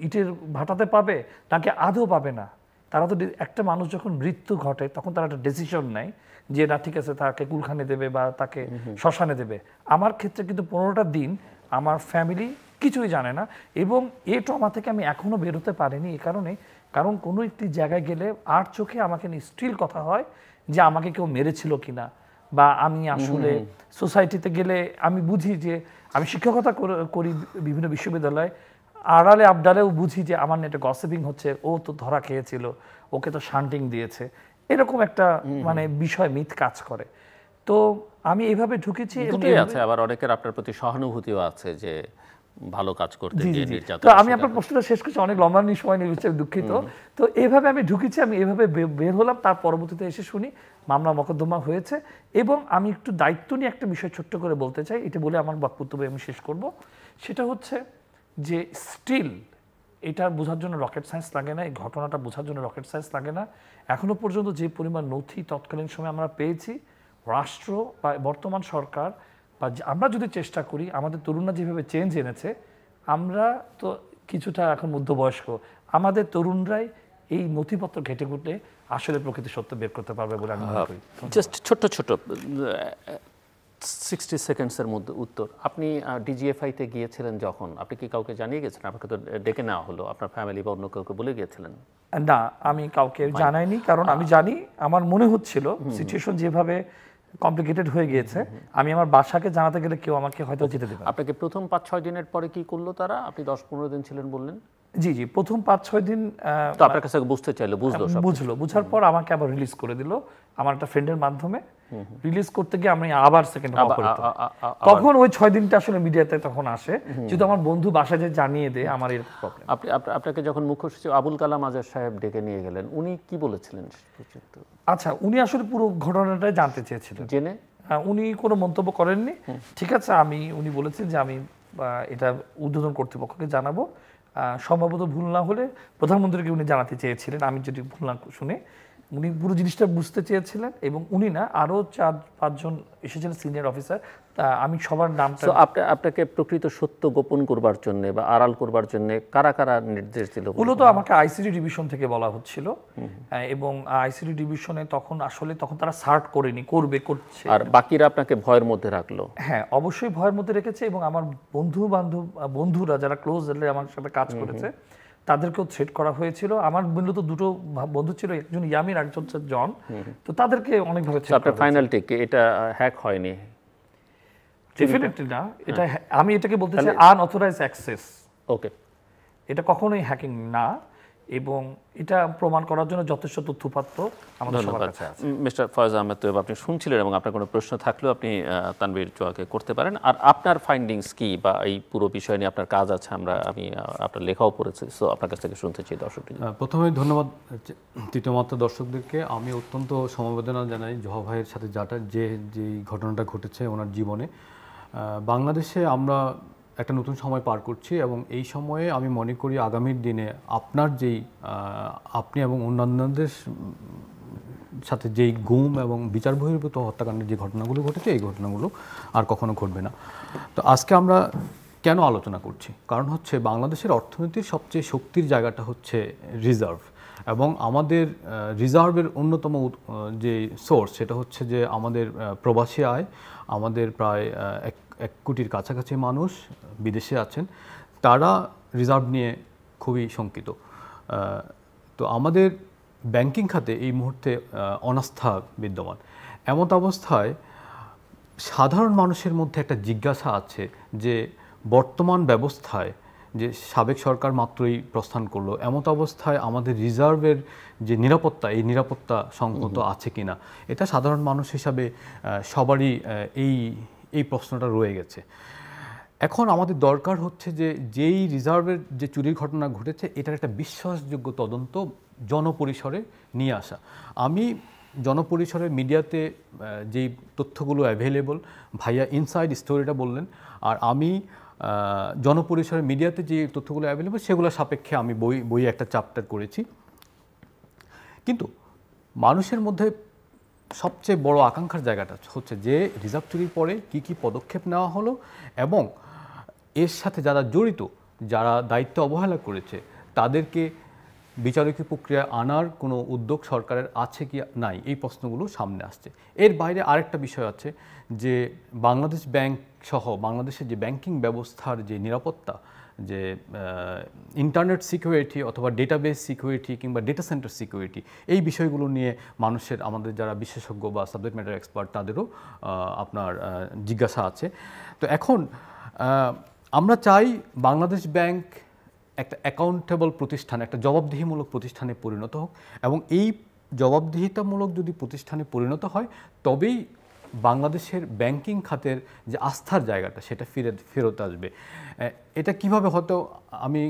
ইটের ভাটাতে পাবে নাকি আদৌ পাবে না। তারা তো একটা মানুষ যখন মৃত্যু ঘটে তখন তারা একটা ডিসিশন নেয় যে না ঠিক আছে তাকে কুলখানে দেবে বা তাকে শ্মশানে দেবে। আমার ক্ষেত্রে কিন্তু 15টা দিন আমার ফ্যামিলি কিছুই জানে না, এবং এই ট্রমা থেকে আমি এখনো বেরোতে পারিনি এই কারণে, কারণ কোনো একটি জায়গায় গেলে আর চোখে আমাকে স্টিল কথা হয় যে আমাকে কেউ মেরেছিল কিনা, বা আমি আসলে সোসাইটিতে গেলে আমি বুঝি যে আমি শিক্ষকতা করি বিভিন্ন বিশ্ববিদ্যালয়ে, আড়ালে আবডালেও বুঝি যে আমার নেটে গসিপিং হচ্ছে, ও তো ধরা খেয়েছিল, ওকে তো শান্টিং দিয়েছে, এরকম একটা মানে বিষয় মিথ কাজ করে। তো আমি এইভাবে ঢুকেছি। আছে আবার অনেকের আপনার প্রতি সহানুভূতিও আছে যে ভালো কাজ করতে গিয়ে নির্যাতন। তো আমি আপনার প্রশ্নটা শেষ করছি, অনেক লম্বা সময় নিয়ে আমি দুঃখিত। তো এইভাবে আমি ঢুকেছি, আমি এইভাবে বের হলাম, তার পরবর্তীতে এসে শুনি মামলা মকদ্দমা হয়েছে। এবং আমি একটু দায়িত্ব নিয়ে একটা বিষয় ছোট্ট করে বলতে চাই, এটা বলে আমার বক্তব্য আমি শেষ করব। সেটা হচ্ছে যে স্টিল এটা বোঝার জন্য রকেট সায়েন্স লাগে না, এই ঘটনাটা বোঝার জন্য রকেট সায়েন্স লাগে না। এখনো পর্যন্ত যে পরিমাণ নথি তৎকালীন সময় আমরা পেয়েছি, রাষ্ট্র বা বর্তমান সরকার বা আমরা যদি চেষ্টা করি, আমাদের তরুণরা যেভাবে চেঞ্জ এনেছে, আমরা তো কিছুটা এখন মধ্যবয়স্ক, আমাদের তরুণরাই এই নথিপত্র ঘেটে ঘুটে আসলে প্রকৃতি সত্য বের করতে পারবে বলে আমি মনে করি। জাস্ট ছোট্ট 60 সেকেন্ডসের মধ্যে উত্তর। আপনি ডিজিএফআইতে গিয়েছিলেন যখন, আপনি কি কাউকে জানিয়ে গেছেন? আপনাকে তো ডেকে নেওয়া হলো, আপনার ফ্যামিলি বা অন্য কাউকে বলে গিয়েছিলেন? না, আমি কাউকে জানাইনি, কারণ আমি জানি আমার মনে হচ্ছিল সিচুয়েশন যেভাবে কমপ্লিকেটেড হয়ে গিয়েছে, আমি আমার বাসাকে জানাতে গেলে কেউ আমাকে হয়তো যেতে দেবে। আপনাকে প্রথম 5-6 দিনের পরে কি করলো তারা? আপনি 10-15 দিন ছিলেন বললেন। জি জি, প্রথম 5-6 দিন তো আপনার কাছে বুঝতে চাইলো, বুঝার পর আমাকে আবার রিলিজ করে দিল আমার একটা ফ্রেন্ডের মাধ্যমে। রিলিজ করতে গিয়ে আমি আবার সেকেন্ড তখন ওই 6 দিনটা আসলে মিডিয়াতে তখন আসে, যেহেতু আমার বন্ধু বাসায় যে জানিয়ে দেয় আমার এরকম প্রবলেম। আপনাকে যখন মুখ্য সচিব আবুল কালাম আজাদ সাহেব ডেকে নিয়ে গেলেন, উনি কি বলেছিলেন? আচ্ছা, উনি আসলে পুরো ঘটনাটাই জানতে চেয়েছিলেন, জেনে উনি কোনো মন্তব্য করেননি। ঠিক আছে, উনি বলেছেন যে আমি এটা ঊর্ধ্বতন কর্তৃপক্ষকে জানাবো, সম্ভবত ভুল না হলে প্রধানমন্ত্রীকে উনি জানাতে চেয়েছিলেন, আমি যদি ভুল না শুনে। উনি পুরো জিনিসটা বুঝতে চেয়েছিলেন, এবং উনি না আরও 4-5 জন এসেছিলেন সিনিয়র অফিসার, আমি সবার নামটা। আপনাকে প্রকৃত সত্য গোপন করবার জন্য বা আড়াল করবার জন্য কারা কারা নির্দেশ দিল? মূলত আমাকে আইসিডি ডিভিশন থেকে বলা হচ্ছিল, এবং আইসিডি ডিভিশনে তখন তারা সার্ট করেনি, করছে। আর বাকিরা আপনাকে ভয়ের মধ্যে রাখলো? হ্যাঁ, অবশ্যই ভয়ের মধ্যে রেখেছে, এবং আমার বন্ধুরা যারা ক্লোজ আমার সাথে কাজ করেছে তাদেরকেও থ্রেট করা হয়েছিল। আমার মূলত 2টো বন্ধু ছিল, একজন ইয়ামিন, একজন জন। তো তাদেরকে অনেকভাবে থ্রেট করা হয়েছে। ফাইনাল টেক এটা হ্যাক হয়নি? ডেফিনেটলি না, এটা আমি এটাকে বলতে চাই আনঅথরাইজড অ্যাক্সেস। ওকে, এটা কখনোই হ্যাকিং না, এবং এটা প্রমাণ করার জন্য যথেষ্ট তথ্যপাত্র আমাদের সবার কাছে আছে। মিস্টার ফয়েজ আহমেদ তৈয়ব, আপনি শুনছিলেন, এবং আপনার কোনো প্রশ্ন থাকলেও আপনি তানভীর চোয়াকে করতে পারেন। আর আপনার ফাইন্ডিংস কি, বা এই পুরো বিষয় নিয়ে আপনার কাজ আছে, আমি আপনার লেখাও পড়েছি, সো আপনার কাছ থেকে শুনতে চাই দর্শকদের। প্রথমে ধন্যবাদ তৃতীয় মাত্রা দর্শকদেরকে। আমি অত্যন্ত সমবেদনা জানাই জহা ভাইয়ের সাথে যেই ঘটনাটা ঘটেছে ওনার জীবনে। বাংলাদেশে আমরা একটা নতুন সময় পার করছি, এবং এই সময়ে আমি মনে করি আগামীর দিনে আপনি এবং অন্যান্যদের সাথে যেই গুম এবং বিচার বহির্ভূত হত্যাকাণ্ডের যে ঘটনাগুলো ঘটেছে, এই ঘটনাগুলো আর কখনো ঘটবে না। তো আজকে আমরা কেন আলোচনা করছি? কারণ হচ্ছে বাংলাদেশের অর্থনীতির সবচেয়ে শক্তির জায়গাটা হচ্ছে রিজার্ভ, এবং আমাদের রিজার্ভের অন্যতম যে সোর্স সেটা হচ্ছে যে আমাদের প্রবাসী আয়। আমাদের প্রায় 1 কোটির কাছাকাছি মানুষ বিদেশে আছেন, তারা রিজার্ভ নিয়ে খুবই শঙ্কিত। তো আমাদের ব্যাংকিং খাতে এই মুহূর্তে অনাস্থা বিদ্যমান। এমত অবস্থায় সাধারণ মানুষের মধ্যে একটা জিজ্ঞাসা আছে যে বর্তমান ব্যবস্থায় যে সাবেক সরকার মাত্রই প্রস্থান করলো, এমত অবস্থায় আমাদের রিজার্ভের যে নিরাপত্তা, এই নিরাপত্তা সংহত আছে কিনা, এটা সাধারণ মানুষ হিসাবে সবারই এই প্রশ্নটা রয়ে গেছে। এখন আমাদের দরকার হচ্ছে যে যেই রিজার্ভের যে চুরির ঘটনা ঘটেছে এটার একটা বিশ্বাসযোগ্য তদন্ত জনপরিসরে নিয়ে আসা। আমি জনপরিসরে মিডিয়াতে যেই তথ্যগুলো অ্যাভেলেবল, ভাইয়া ইনসাইড স্টোরিটা বললেন, আর আমি জনপরিসরে মিডিয়াতে যে তথ্যগুলো অ্যাভেলেবল সেগুলো সাপেক্ষে আমি বই একটা চ্যাপ্টার করেছি। কিন্তু মানুষের মধ্যে সবচেয়ে বড় আকাঙ্ক্ষার জায়গাটা হচ্ছে যে রিজার্ভ চুরির পরে কি কি পদক্ষেপ নেওয়া হলো এবং এর সাথে যারা জড়িত, যারা দায়িত্ব অবহেলা করেছে তাদেরকে বিচারকী প্রক্রিয়া আনার কোনো উদ্যোগ সরকারের আছে কি নাই, এই প্রশ্নগুলো সামনে আসছে। এর বাইরে আরেকটা বিষয় আছে যে বাংলাদেশ ব্যাংক সহ বাংলাদেশের যে ব্যাংকিং ব্যবস্থার যে নিরাপত্তা, যে ইন্টারনেট সিকিউরিটি অথবা ডেটাবেস সিকিউরিটি কিংবা ডেটা সেন্টার সিকিউরিটি, এই বিষয়গুলো নিয়ে মানুষের, আমাদের যারা বিশেষজ্ঞ বা সাবজেক্ট ম্যাটার এক্সপার্ট তাদেরও আপনার জিজ্ঞাসা আছে। তো এখন আমরা চাই বাংলাদেশ ব্যাংক একটা অ্যাকাউন্টেবল প্রতিষ্ঠান, একটা জবাবদিহিমূলক প্রতিষ্ঠানে পরিণত হোক, এবং এই জবাবদিহিতামূলক যদি প্রতিষ্ঠানে পরিণত হয় তবেই বাংলাদেশের ব্যাংকিং খাতের যে আস্থার জায়গাটা সেটা ফেরত আসবে। এটা কিভাবে, হয়তো আমি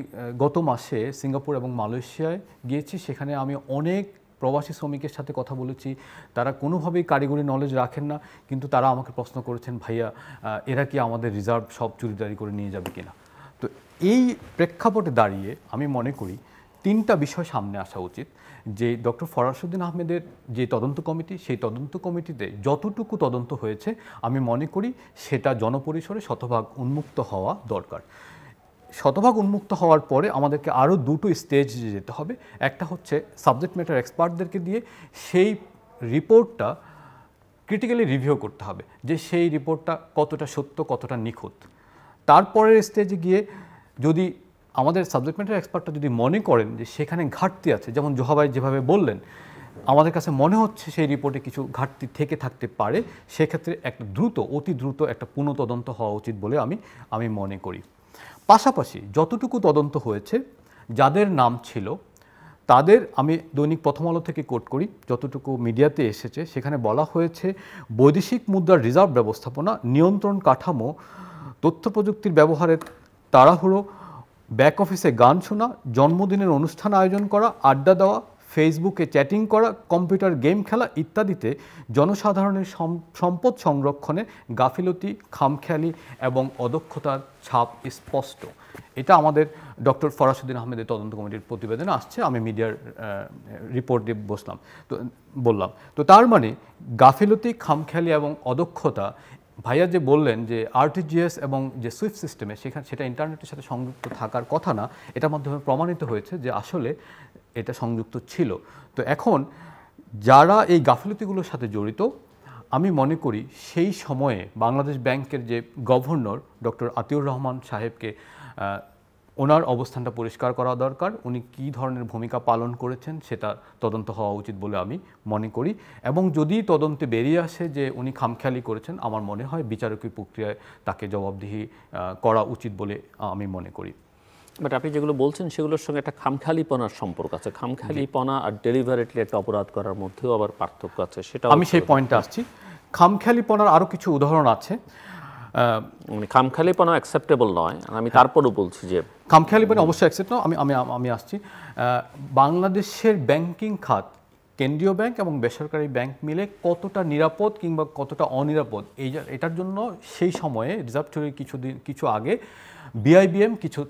গত মাসে সিঙ্গাপুর এবং মালয়েশিয়ায় গিয়েছি, সেখানে আমি অনেক প্রবাসী শ্রমিকের সাথে কথা বলেছি, তারা কোনোভাবেই কারিগরি নলেজ রাখেন না, কিন্তু তারা আমাকে প্রশ্ন করেছেন, ভাইয়া এরা কি আমাদের রিজার্ভ সব চুরিদারি করে নিয়ে যাবে কিনা। তো এই প্রেক্ষাপটে দাঁড়িয়ে আমি মনে করি তিনটা বিষয় সামনে আসা উচিত, যে ডক্টর ফরাসউদ্দিন আহমেদের যে তদন্ত কমিটি, সেই তদন্ত কমিটিতে যতটুকু তদন্ত হয়েছে আমি মনে করি সেটা জনপরিসরে শতভাগ উন্মুক্ত হওয়া দরকার। শতভাগ উন্মুক্ত হওয়ার পরে আমাদেরকে আরও দুটো স্টেজ যেতে হবে। একটা হচ্ছে সাবজেক্ট ম্যাটার এক্সপার্টদেরকে দিয়ে সেই রিপোর্টটা ক্রিটিক্যালি রিভিউ করতে হবে, যে সেই রিপোর্টটা কতটা সত্য, কতটা নিখুঁত। তারপরের স্টেজে গিয়ে যদি আমাদের সাবজেক্ট ম্যাটার এক্সপার্টটা যদি মনে করেন যে সেখানে ঘাটতি আছে, যেমন জোহাভাই যেভাবে বললেন, আমাদের কাছে মনে হচ্ছে সেই রিপোর্টে কিছু ঘাটতি থেকে থাকতে পারে, সেক্ষেত্রে একটা অতি দ্রুত একটা পুনঃতদন্ত হওয়া উচিত বলে আমি মনে করি। পাশাপাশি যতটুকু তদন্ত হয়েছে, যাদের নাম ছিল তাদের, আমি দৈনিক প্রথম আলো থেকে কোট করি, যতটুকু মিডিয়াতে এসেছে সেখানে বলা হয়েছে বৈদেশিক মুদ্রার রিজার্ভ ব্যবস্থাপনা, নিয়ন্ত্রণ কাঠামো, তথ্য প্রযুক্তির ব্যবহারের তাড়াহুড়ো, ব্যাক অফিসে গান শোনা, জন্মদিনের অনুষ্ঠান আয়োজন করা, আড্ডা দেওয়া, ফেসবুকে চ্যাটিং করা, কম্পিউটার গেম খেলা ইত্যাদিতে জনসাধারণের সম্পদ সংরক্ষণে গাফিলতি, খামখেয়ালি এবং অদক্ষতার ছাপ স্পষ্ট। এটা আমাদের ডক্টর ফরাসউদ্দিন আহমেদের তদন্ত কমিটির প্রতিবেদনে আসছে, আমি মিডিয়ার রিপোর্ট দিয়ে বললাম। তো তার মানে গাফিলতি, খামখেয়ালি এবং অদক্ষতা, ভাইয়া যে বললেন যে আরটিজিএস এবং যে সুইফট সিস্টেমে সেটা ইন্টারনেটের সাথে সংযুক্ত থাকার কথা না, এটার মাধ্যমে প্রমাণিত হয়েছে যে আসলে এটা সংযুক্ত ছিল। তো এখন যারা এই গাফিলতিগুলোর সাথে জড়িত, আমি মনে করি সেই সময়ে বাংলাদেশ ব্যাংকের যে গভর্নর ডক্টর আতিউর রহমান সাহেবকে ওনার অবস্থানটা পরিষ্কার করা দরকার। উনি কী ধরনের ভূমিকা পালন করেছেন সেটা তদন্ত হওয়া উচিত বলে আমি মনে করি, এবং যদি তদন্তে বেরিয়ে আসে যে উনি খামখেয়ালি করেছেন, আমার মনে হয় বিচারকী প্রক্রিয়ায় তাকে জবাবদিহি করা উচিত বলে আমি মনে করি। বাট আপনি যেগুলো বলছেন সেগুলোর সঙ্গে একটা খামখেয়ালিপনার সম্পর্ক আছে। খামখেয়ালিপনা আর ডেলিভারেটলি একটা অপরাধ করার মধ্যেও আবার পার্থক্য আছে, সেটা আমি সেই পয়েন্টে আসছি। খামখেয়ালিপনার আরও কিছু উদাহরণ আছে। খামখেয়ালিপনা অ্যাকসেপ্টেবল নয়, আমি তারপরও বলছি যে খামখেয়ালিপনা অবশ্যই অ্যাকসেপ্ট নয়। আমি আসছি। বাংলাদেশের ব্যাংকিং খাত, কেন্দ্রীয় ব্যাংক এবং বেসরকারি ব্যাংক মিলে কতটা নিরাপদ কিংবা কতটা অনিরাপদ, এটার জন্য সেই সময়ে রিজার্ভ চুরির কিছু আগে বিআইবিএম কিছু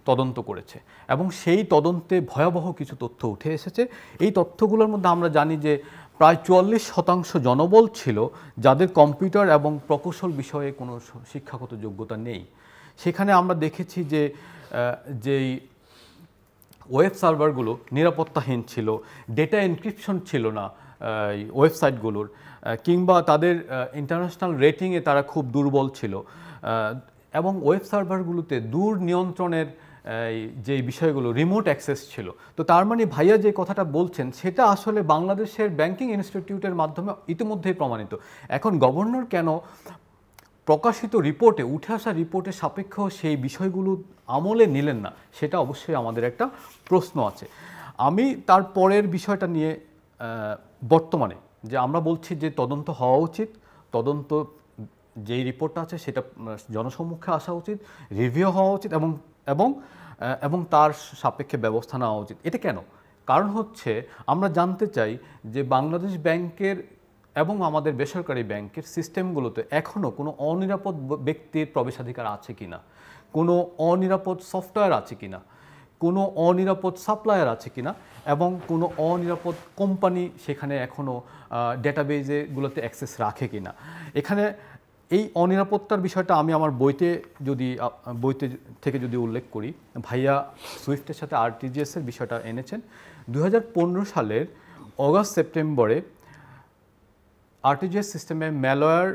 তদন্ত করেছে, এবং সেই তদন্তে ভয়াবহ কিছু তথ্য উঠে এসেছে। এই তথ্যগুলোর মধ্যে আমরা জানি যে প্রায় 44% জনবল ছিল যাদের কম্পিউটার এবং প্রকৌশল বিষয়ে কোনো শিক্ষাগত যোগ্যতা নেই। সেখানে আমরা দেখেছি যে যেই ওয়েব সার্ভারগুলো নিরাপত্তাহীন ছিল, ডেটা এনক্রিপশন ছিল না ওয়েবসাইটগুলোর, কিংবা তাদের ইন্টারন্যাশনাল রেটিংয়ে তারা খুব দুর্বল ছিল, এবং ওয়েব সার্ভারগুলোতে দূর নিয়ন্ত্রণের যে বিষয়গুলো, রিমোট অ্যাক্সেস ছিল। তো তার মানে ভাইয়া যে কথাটা বলছেন সেটা আসলে বাংলাদেশের ব্যাংকিং ইনস্টিটিউটের মাধ্যমে ইতিমধ্যেই প্রমাণিত। এখন গভর্নর কেন প্রকাশিত রিপোর্টে উঠে আসা রিপোর্টের সাপেক্ষেও সেই বিষয়গুলো আমলে নিলেন না, সেটা অবশ্যই আমাদের একটা প্রশ্ন আছে। আমি তার পরের বিষয়টা নিয়ে বর্তমানে যে আমরা বলছি যে তদন্ত হওয়া উচিত, তদন্ত যেই রিপোর্টটা আছে সেটা জনসম্মুখে আসা উচিত, রিভিউ হওয়া উচিত এবং এবং এবং তার সাপেক্ষে ব্যবস্থা নেওয়া উচিত। এটা কেন? কারণ হচ্ছে আমরা জানতে চাই যে বাংলাদেশ ব্যাংকের এবং আমাদের বেসরকারি ব্যাংকের সিস্টেমগুলোতে এখনও কোনো অনিরাপদ ব্যক্তির প্রবেশাধিকার আছে কিনা, কোনো অনিরাপদ সফটওয়্যার আছে কিনা, কোনো অনিরাপদ সাপ্লায়ার আছে কিনা, এবং কোনো অনিরাপদ কোম্পানি সেখানে এখনও ডেটাবেজেগুলোতে অ্যাক্সেস রাখে কিনা। এখানে এই অনিরাপত্তার বিষয়টা আমি আমার বইতে থেকে যদি উল্লেখ করি, ভাইয়া সুইফটের সাথে আরটিজিএসের বিষয়টা এনেছেন। 2015 সালের অগাস্ট সেপ্টেম্বরে আরটিজিএস সিস্টেমে ম্যালওয়্যার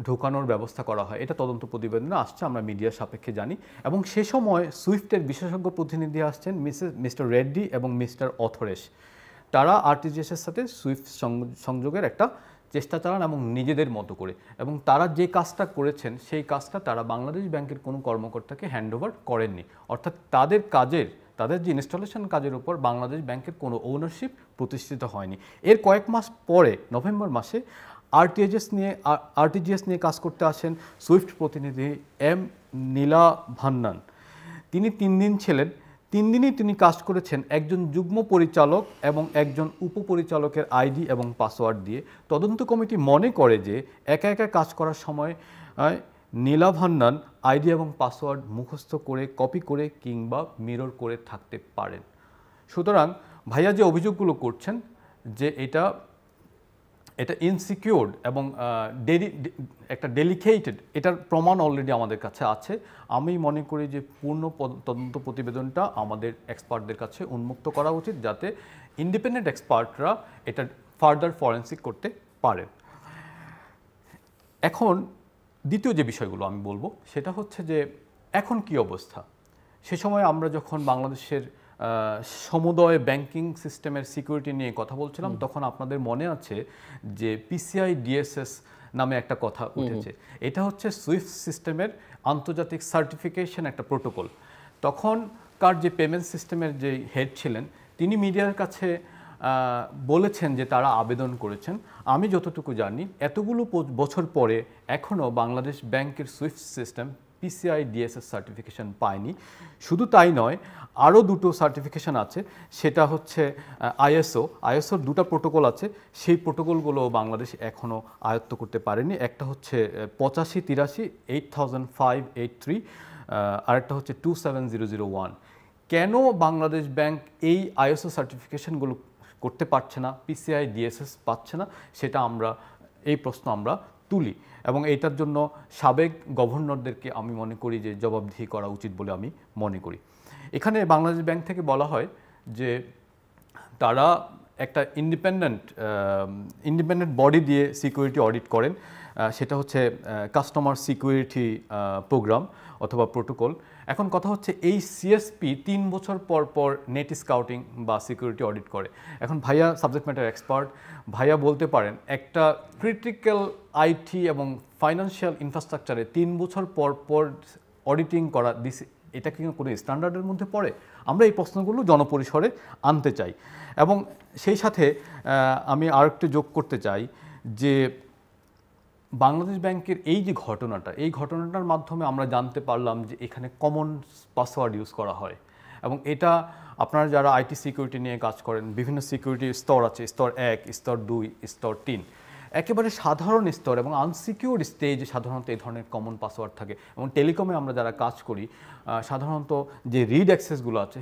ঢোকানোর ব্যবস্থা করা হয়, এটা তদন্ত প্রতিবেদনে আসছে, আমরা মিডিয়ার সাপেক্ষে জানি। এবং সে সময় সুইফটের বিশেষজ্ঞ প্রতিনিধি আসছেন মিস্টার রেড্ডি এবং মিস্টার অথরেশ। তারা আরটিজিএসের সাথে সুইফট সংযোগের একটা চেষ্টা চালান এবং নিজেদের মতো করে, এবং তারা যে কাজটা করেছেন সেই কাজটা তারা বাংলাদেশ ব্যাংকের কোনো কর্মকর্তাকে হ্যান্ডওভার করেননি। অর্থাৎ তাদের যে ইনস্টলেশন কাজের উপর বাংলাদেশ ব্যাংকের কোনো ওনারশিপ প্রতিষ্ঠিত হয়নি। এর কয়েক মাস পরে নভেম্বর মাসে আরটিজিএস নিয়ে কাজ করতে আসেন সুইফট প্রতিনিধি এম নীলা ভান্নান। তিনি 3 দিন ছিলেন। 3 দিনই তিনি কাজ করেছেন একজন যুগ্ম পরিচালক এবং একজন উপপরিচালকের আইডি এবং পাসওয়ার্ড দিয়ে। তদন্ত কমিটি মনে করে যে একা একা কাজ করার সময় নীলা ভান্নান আইডি এবং পাসওয়ার্ড মুখস্থ করে, কপি করে কিংবা মিরর করে থাকতে পারেন। সুতরাং ভাইয়া যে অভিযোগগুলো করছেন যে এটা ইনসিকিউরড এবং একটা ডেলিকেটেড, এটার প্রমাণ অলরেডি আমাদের কাছে আছে। আমি মনে করি যে পূর্ণ তদন্ত প্রতিবেদনটা আমাদের এক্সপার্টদের কাছে উন্মুক্ত করা উচিত, যাতে ইন্ডিপেন্ডেন্ট এক্সপার্টরা এটা ফার্দার ফরেন্সিক করতে পারেন। এখন দ্বিতীয় যে বিষয়গুলো আমি বলবো সেটা হচ্ছে যে এখন কি অবস্থা। সে সময় আমরা যখন বাংলাদেশের সমুদয় ব্যাংকিং সিস্টেমের সিকিউরিটি নিয়ে কথা বলছিলাম, তখন আপনাদের মনে আছে যে পিসিআই ডিএসএস নামে একটা কথা উঠেছে। এটা হচ্ছে সুইফট সিস্টেমের আন্তর্জাতিক সার্টিফিকেশন একটা প্রোটোকল। তখনকার যে পেমেন্ট সিস্টেমের যে হেড ছিলেন তিনি মিডিয়ার কাছে বলেছেন যে তারা আবেদন করেছেন। আমি যতটুকু জানি এতগুলো বছর পরে এখনও বাংলাদেশ ব্যাংকের Swift system PCI DSS certification পায়নি। শুধু তাই নয়, আরও 2টো সার্টিফিকেশন আছে, সেটা হচ্ছে আইএসওর 2টা প্রোটোকল আছে, সেই প্রোটোকলগুলো বাংলাদেশ এখনও আয়ত্ত করতে পারেনি। একটা হচ্ছে 8583 800583, আরেকটা হচ্ছে 27001। কেন বাংলাদেশ ব্যাংক এই আইএসও সার্টিফিকেশনগুলো করতে পারছে না, পিসিআই ডিএসএস পাচ্ছে না, সেটা এই প্রশ্ন আমরা তুলি, এবং এইটার জন্য সাবেক গভর্নরদেরকে আমি মনে করি যে জবাবদিহি করা উচিত বলে আমি মনে করি। এখানে বাংলাদেশ ব্যাংক থেকে বলা হয় যে তারা একটা ইন্ডিপেন্ডেন্ট বডি দিয়ে সিকিউরিটি অডিট করেন, সেটা হচ্ছে কাস্টমার সিকিউরিটি প্রোগ্রাম অথবা প্রোটোকল। এখন কথা হচ্ছে এই সিএসপি 3 বছর পর পর নেট স্কাউটিং বা সিকিউরিটি অডিট করে। এখন ভাইয়া সাবজেক্ট ম্যাটার এক্সপার্ট, ভাইয়া বলতে পারেন একটা ক্রিটিক্যাল আইটি এবং ফাইন্যান্সিয়াল ইনফ্রাস্ট্রাকচারে 3 বছর পর পর অডিটিং করা, এটা কি কোনো স্ট্যান্ডার্ডের মধ্যে পড়ে? আমরা এই প্রশ্নগুলো জনপরিসরে আনতে চাই। এবং সেই সাথে আমি আরেকটু যোগ করতে চাই যে বাংলাদেশ ব্যাংকের এই যে এই ঘটনাটার মাধ্যমে আমরা জানতে পারলাম যে এখানে কমন পাসওয়ার্ড ইউজ করা হয়, এবং এটা আপনারা যারা আইটি সিকিউরিটি নিয়ে কাজ করেন, বিভিন্ন সিকিউরিটি স্তর আছে, স্তর 1, স্তর 2, স্তর 3, একেবারে সাধারণ স্তর এবং আনসিকিউরড স্টেজে সাধারণত এই ধরনের কমন পাসওয়ার্ড থাকে। এবং টেলিকমে আমরা যারা কাজ করি সাধারণত যে রিড অ্যাক্সেসগুলো আছে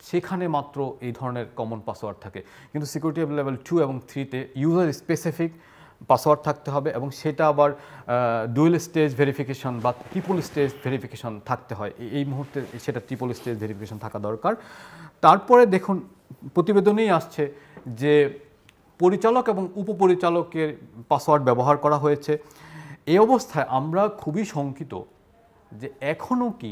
সেখানে মাত্র এই ধরনের কমন পাসওয়ার্ড থাকে, কিন্তু সিকিউরিটি লেভেল 2 এবং 3-তে ইউজার স্পেসিফিক পাসওয়ার্ড থাকতে হবে, এবং সেটা আবার ডুয়েল স্টেজ ভেরিফিকেশন বা ট্রিপল স্টেজ ভেরিফিকেশন থাকতে হয়। এই মুহূর্তে সেটা ট্রিপল স্টেজ ভেরিফিকেশন থাকা দরকার। তারপরে দেখুন প্রতিবেদনেই আসছে যে পরিচালক এবং উপপরিচালকের পাসওয়ার্ড ব্যবহার করা হয়েছে। এই অবস্থায় আমরা খুবই শঙ্কিত যে এখনও কি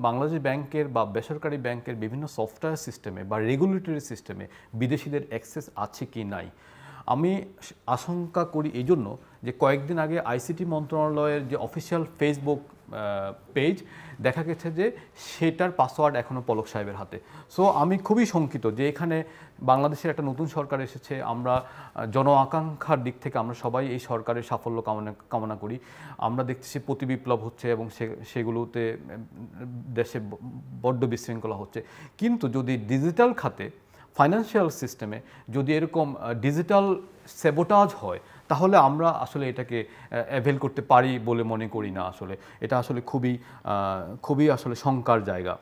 বাংলাদেশ ব্যাংকের বা বেসরকারি ব্যাংকের বিভিন্ন সফটওয়্যার সিস্টেমে বা রেগুলেটরি সিস্টেমে বিদেশিদের অ্যাক্সেস আছে কি নাই। আমি আশঙ্কা করি এই জন্য যে কয়েকদিন আগে আইসিটি মন্ত্রণালয়ের যে অফিসিয়াল ফেসবুক পেজ দেখা গেছে যে সেটার পাসওয়ার্ড এখনও পলক সাহেবের হাতে। সো আমি খুবই শঙ্কিত যে এখানে বাংলাদেশের একটা নতুন সরকার এসেছে, আমরা জন আকাঙ্ক্ষার দিক থেকে আমরা সবাই এই সরকারের সাফল্য কামনা করি। আমরা দেখতেছি প্রতিবিপ্লব হচ্ছে এবং সেগুলোতে দেশে বড্ড বিশৃঙ্খলা হচ্ছে, কিন্তু যদি ডিজিটাল খাতে ফাইন্যান্সিয়াল সিস্টেমে যদি এরকম ডিজিটাল স্যাবোটাজ হয় তাহলে আমরা আসলে এটাকে অ্যাভেল করতে পারি বলে মনে করি না। আসলে এটা আসলে খুবই আসলে শঙ্কার জায়গা।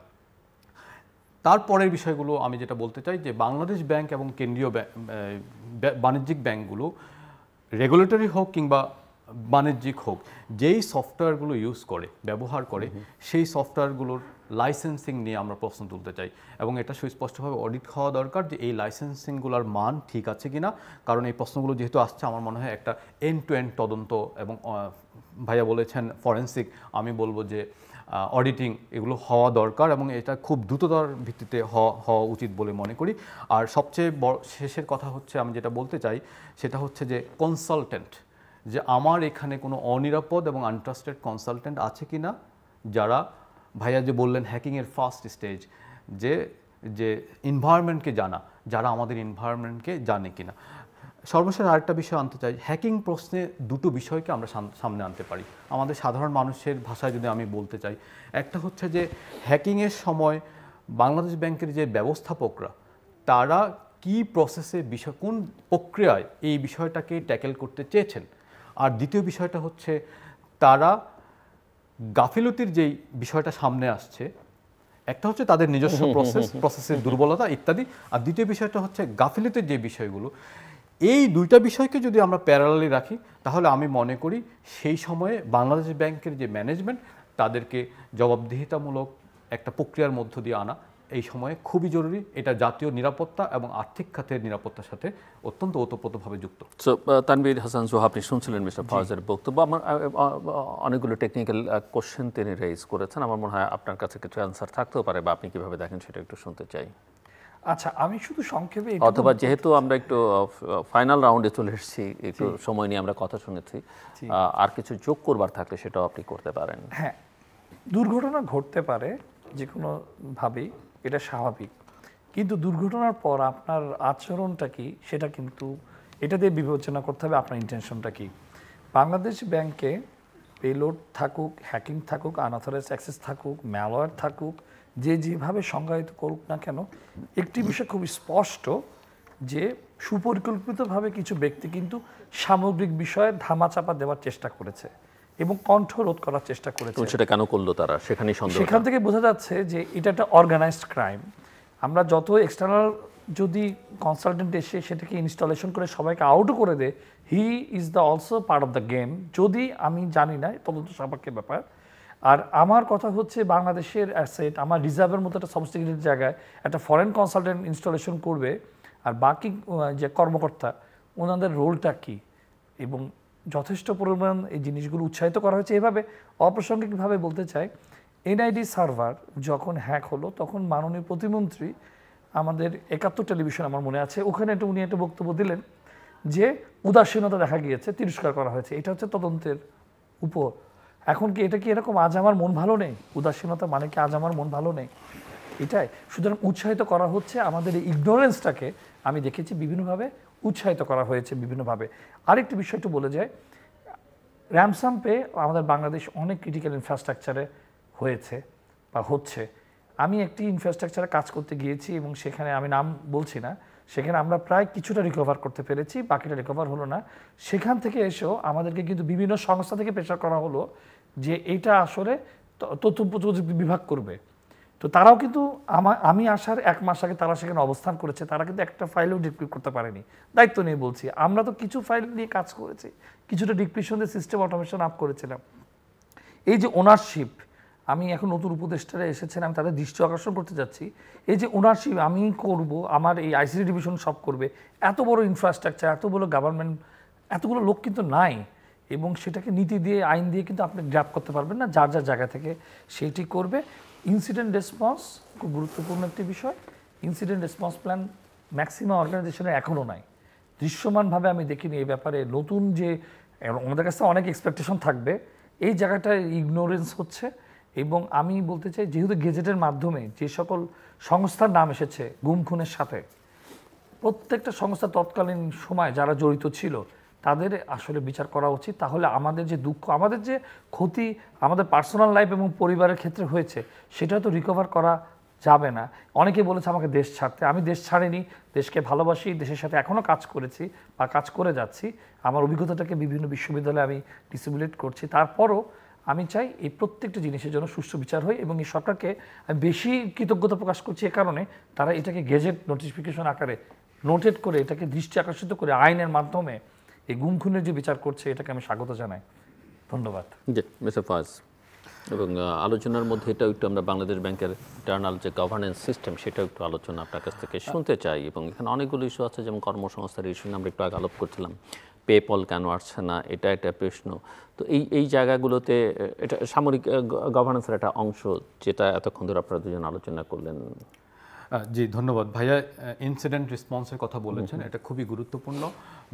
তারপরের বিষয়গুলো আমি যেটা বলতে চাই যে বাংলাদেশ ব্যাংক এবং কেন্দ্রীয় বাণিজ্যিক ব্যাংকগুলো রেগুলেটরি হোক কিংবা বাণিজ্যিক হোক, যেই সফটওয়্যারগুলো ব্যবহার করে সেই সফটওয়্যারগুলোর লাইসেন্সিং নিয়ে আমরা প্রশ্ন তুলতে চাই এবং এটা সুস্পষ্টভাবে অডিট হওয়া দরকার যে এই লাইসেন্সিংগুলোর মান ঠিক আছে কিনা। কারণ এই প্রশ্নগুলো যেহেতু আসছে, আমার মনে হয় একটা এন্ড টু এন্ড তদন্ত এবং ভাইয়া বলেছেন ফরেন্সিক, আমি বলবো যে অডিটিং এগুলো হওয়া দরকার এবং এটা খুব দ্রুততার ভিত্তিতে হওয়া উচিত বলে মনে করি। আর সবচেয়ে শেষের কথা হচ্ছে, আমি যেটা বলতে চাই সেটা হচ্ছে যে কনসালটেন্ট, যে আমার এখানে কোনো অনিরাপদ এবং আনট্রাস্টেড কনসালটেন্ট আছে কি না, যারা ভাইয়া যে বললেন হ্যাকিংয়ের ফার্স্ট স্টেজ, যে এনভায়রনমেন্টকে যারা আমাদের এনভায়রনমেন্টকে জানে কিনা। সর্বশেষ আরেকটা বিষয় আনতে চাই, হ্যাকিং প্রশ্নে দুটো বিষয়কে আমরা সামনে আনতে পারি আমাদের সাধারণ মানুষের ভাষায় যদি আমি বলতে চাই। একটা হচ্ছে যে হ্যাকিংয়ের সময় বাংলাদেশ ব্যাংকের যে ব্যবস্থাপকরা তারা কি প্রসেসে কোন প্রক্রিয়ায় এই বিষয়টাকে ট্যাকেল করতে চেয়েছেন, আর দ্বিতীয় বিষয়টা হচ্ছে তারা গাফিলতির যেই বিষয়টা সামনে আসছে, একটা হচ্ছে তাদের নিজস্ব প্রসেসের দুর্বলতা ইত্যাদি, আর দ্বিতীয় বিষয়টা হচ্ছে গাফিলতির যে বিষয়গুলো। এই দুইটা বিষয়কে যদি আমরা প্যারালালি রাখি তাহলে আমি মনে করি সেই সময়ে বাংলাদেশ ব্যাংকের যে ম্যানেজমেন্ট তাদেরকে জবাবদিহিতামূলক একটা প্রক্রিয়ার মধ্য দিয়ে আনা এই সময়ে খুবই জরুরি। এটা জাতীয় নিরাপত্তা এবং আর্থিক খাতের নিরাপত্তার সাথে অত্যন্ত ওতপ্রোতভাবে যুক্ত। সো তানভীর হাসান জোহা, আপনি শুনছিলেন মিস্টার ফয়েজের বক্তব্য। আমার অনেকগুলো টেকনিক্যাল কোশ্চেন তিনি রেইজ করেছেন। আমার মনে হয় আপনার কাছে কিছু অ্যান্সার থাকতেও পারে, বা আপনি কিভাবে দেখেন সেটা একটু শুনতে চাই। আচ্ছা, আমি শুধু সংক্ষেপে, অথবা যেহেতু আমরা একটু ফাইনাল রাউন্ডে চলে এসেছি, একটু সময় নিয়ে আমরা কথা শুনেছি, আর কিছু যোগ করবার থাকলে সেটাও আপনি করতে পারেন। হ্যাঁ, দুর্ঘটনা ঘটতে পারে যে কোনো ভাবেই, এটা স্বাভাবিক, কিন্তু দুর্ঘটনার পর আপনার আচরণটা কি সেটা কিন্তু এটা দিয়ে বিবেচনা করতে হবে আপনার ইন্টেনশনটা কি। বাংলাদেশ ব্যাংকে পেলোড থাকুক, হ্যাকিং থাকুক, আনঅথরাইজ অ্যাক্সেস থাকুক, ম্যালওয়্যার থাকুক, যেভাবে সংজ্ঞায়িত করুক না কেন, একটি বিষয় খুব স্পষ্ট যে সুপরিকল্পিতভাবে কিছু ব্যক্তি কিন্তু সামগ্রিক বিষয়ে ধামাচাপা দেওয়ার চেষ্টা করেছে এবং কণ্ঠ রোধ করার চেষ্টা করেছে। সেটা কেন করলো তারা, সেখান থেকে বোঝা যাচ্ছে যে এটা একটা অর্গানাইজড ক্রাইম। আমরা যত এক্সটার্নাল যদি কনসালটেন্ট এসে সেটাকে ইনস্টলেশন করে সবাইকে আউটও করে দেয়, he is the also part of the game. যদি আমি জানি না, তদন্ত সাপেক্ষের ব্যাপার। আর আমার কথা হচ্ছে বাংলাদেশের অ্যাসেট আমার রিজার্ভের মতো একটা সফিস্টিকেটেড জায়গায় একটা ফরেন কনসালটেন্ট ইনস্টলেশন করবে, আর বাকি যে কর্মকর্তা ওনাদের রোলটা কি, এবং যথেষ্ট পরিমাণ এই জিনিসগুলো উৎসাহিত করা হয়েছে। এভাবে অপ্রাসঙ্গিকভাবে বলতে চাই, এনআইডি সার্ভার যখন হ্যাক হলো তখন মাননীয় প্রতিমন্ত্রী আমাদের ৭১ টেলিভিশন আমার মনে আছে, ওখানে উনি একটা বক্তব্য দিলেন যে উদাসীনতা দেখা গিয়েছে, তিরস্কার করা হয়েছে। এটা হচ্ছে তদন্তের উপর। এখন কি এটা কি এরকম আজ আমার মন ভালো নেই? উদাসীনতা মানে কি আজ আমার মন ভালো নেই? এটাই। সুতরাং উৎসাহিত করা হচ্ছে আমাদের এই ইগনোরেন্সটাকে, আমি দেখেছি বিভিন্নভাবে উৎসাহিত করা হয়েছে বিভিন্নভাবে। আরেকটি বিষয় একটু বলে যায়, র্যামসাম পে আমাদের বাংলাদেশ অনেক ক্রিটিক্যাল ইনফ্রাস্ট্রাকচারে হয়েছে বা হচ্ছে। আমি একটি ইনফ্রাস্ট্রাকচারে কাজ করতে গিয়েছি এবং সেখানে আমি নাম বলছি না, সেখানে আমরা প্রায় কিছুটা রিকভার করতে পেরেছি, বাকিটা রিকভার হলো না। সেখান থেকে এসেও আমাদেরকে কিন্তু বিভিন্ন সংস্থা থেকে প্রেশার করা হলো যে এইটা আসলে তথ্য প্রযুক্তি বিভাগ করবে। তো তারাও কিন্তু আমি আসার ১ মাস আগে তারা সেখানে অবস্থান করেছে, তারা কিন্তু একটা ফাইলও ডিক্রিপ্ট করতে পারেনি। দায়িত্ব নিয়ে বলছি, আমরা তো কিছু ফাইল নিয়ে কাজ করেছি, কিছুটা ডিক্রিপশন দিয়ে সিস্টেম অটোমেশন আপ করেছিলাম। এই যে ওনারশিপ, আমি এখন নতুন উপদেষ্টারা এসেছেন, আমি তাদের দৃষ্টি আকর্ষণ করতে যাচ্ছি, এই যে ওনারশিপ আমি করব, আমার এই আইসিটি ডিভিশন সব করবে, এত বড় ইনফ্রাস্ট্রাকচার, এত বড় গভর্নমেন্ট, এতগুলো লোক কিন্তু নাই, এবং সেটাকে নীতি দিয়ে আইন দিয়ে কিন্তু আপনি গ্র্যাপ করতে পারবেন না, যার যার জায়গা থেকে সেইটি করবে। ইনসিডেন্ট রেসপন্স খুব গুরুত্বপূর্ণ একটি বিষয়। ইনসিডেন্ট রেসপন্স প্ল্যান ম্যাক্সিমাম অর্গানাইজেশনের এখনও নাই। দৃশ্যমানভাবে আমি দেখিনি এই ব্যাপারে নতুন যে আমাদের কাছে অনেক এক্সপেকটেশন থাকবে, এই জায়গাটায় ইগনোরেন্স হচ্ছে। এবং আমি বলতে চাই, যেহেতু গেজেটের মাধ্যমে যে সকল সংস্থার নাম এসেছে গুম খুনের সাথে, প্রত্যেকটা সংস্থা তৎকালীন সময় যারা জড়িত ছিল তাদের আসলে বিচার করা উচিত। তাহলে আমাদের যে দুঃখ, আমাদের যে ক্ষতি আমাদের পার্সোনাল লাইফ এবং পরিবারের ক্ষেত্রে হয়েছে, সেটা তো রিকভার করা যাবে না। অনেকে বলেছে আমাকে দেশ ছাড়তে, আমি দেশ ছাড়িনি, দেশকে ভালোবাসি, দেশের সাথে এখনও কাজ করেছি বা কাজ করে যাচ্ছি। আমার অভিজ্ঞতাটাকে বিভিন্ন বিশ্ববিদ্যালয়ে আমি ডিসিমিনেট করছি। তারপরও আমি চাই এই প্রত্যেকটা জিনিসের জন্য সুষ্ঠু বিচার হয়। এবং এই সরকারকে আমি বেশি কৃতজ্ঞতা প্রকাশ করছি এ কারণে, তারা এটাকে গেজেট নোটিফিকেশন আকারে নোটেট করে এটাকে দৃষ্টি আকর্ষিত করে আইনের মাধ্যমে এই গুম খুনের যে বিচার করছে, এটাকে আমি স্বাগত জানাই। ধন্যবাদ। জি মিস্টার ফাজ, এবং আলোচনার মধ্যে এটাও একটু আমরা বাংলাদেশ ব্যাংকের ইন্টারনাল যে গভর্নেন্স সিস্টেম সেটাও একটু আলোচনা আপনার কাছ থেকে শুনতে চাই। এবং এখানে অনেকগুলো ইস্যু আছে, যেমন কর্মসংস্থার ইস্যু নিয়ে আমরা একটু আগে আলোপ করছিলাম, পেপল কেন আসছে না, এটা একটা প্রশ্ন। তো এই জায়গাগুলোতে এটা সামরিক গভর্নেন্সের একটা অংশ, যেটা এতক্ষণ ধরে আপনারা দুজন আলোচনা করলেন। জি ধন্যবাদ ভাইয়া। ইনসিডেন্ট রেসপন্সের কথা বলেছেন, এটা খুবই গুরুত্বপূর্ণ।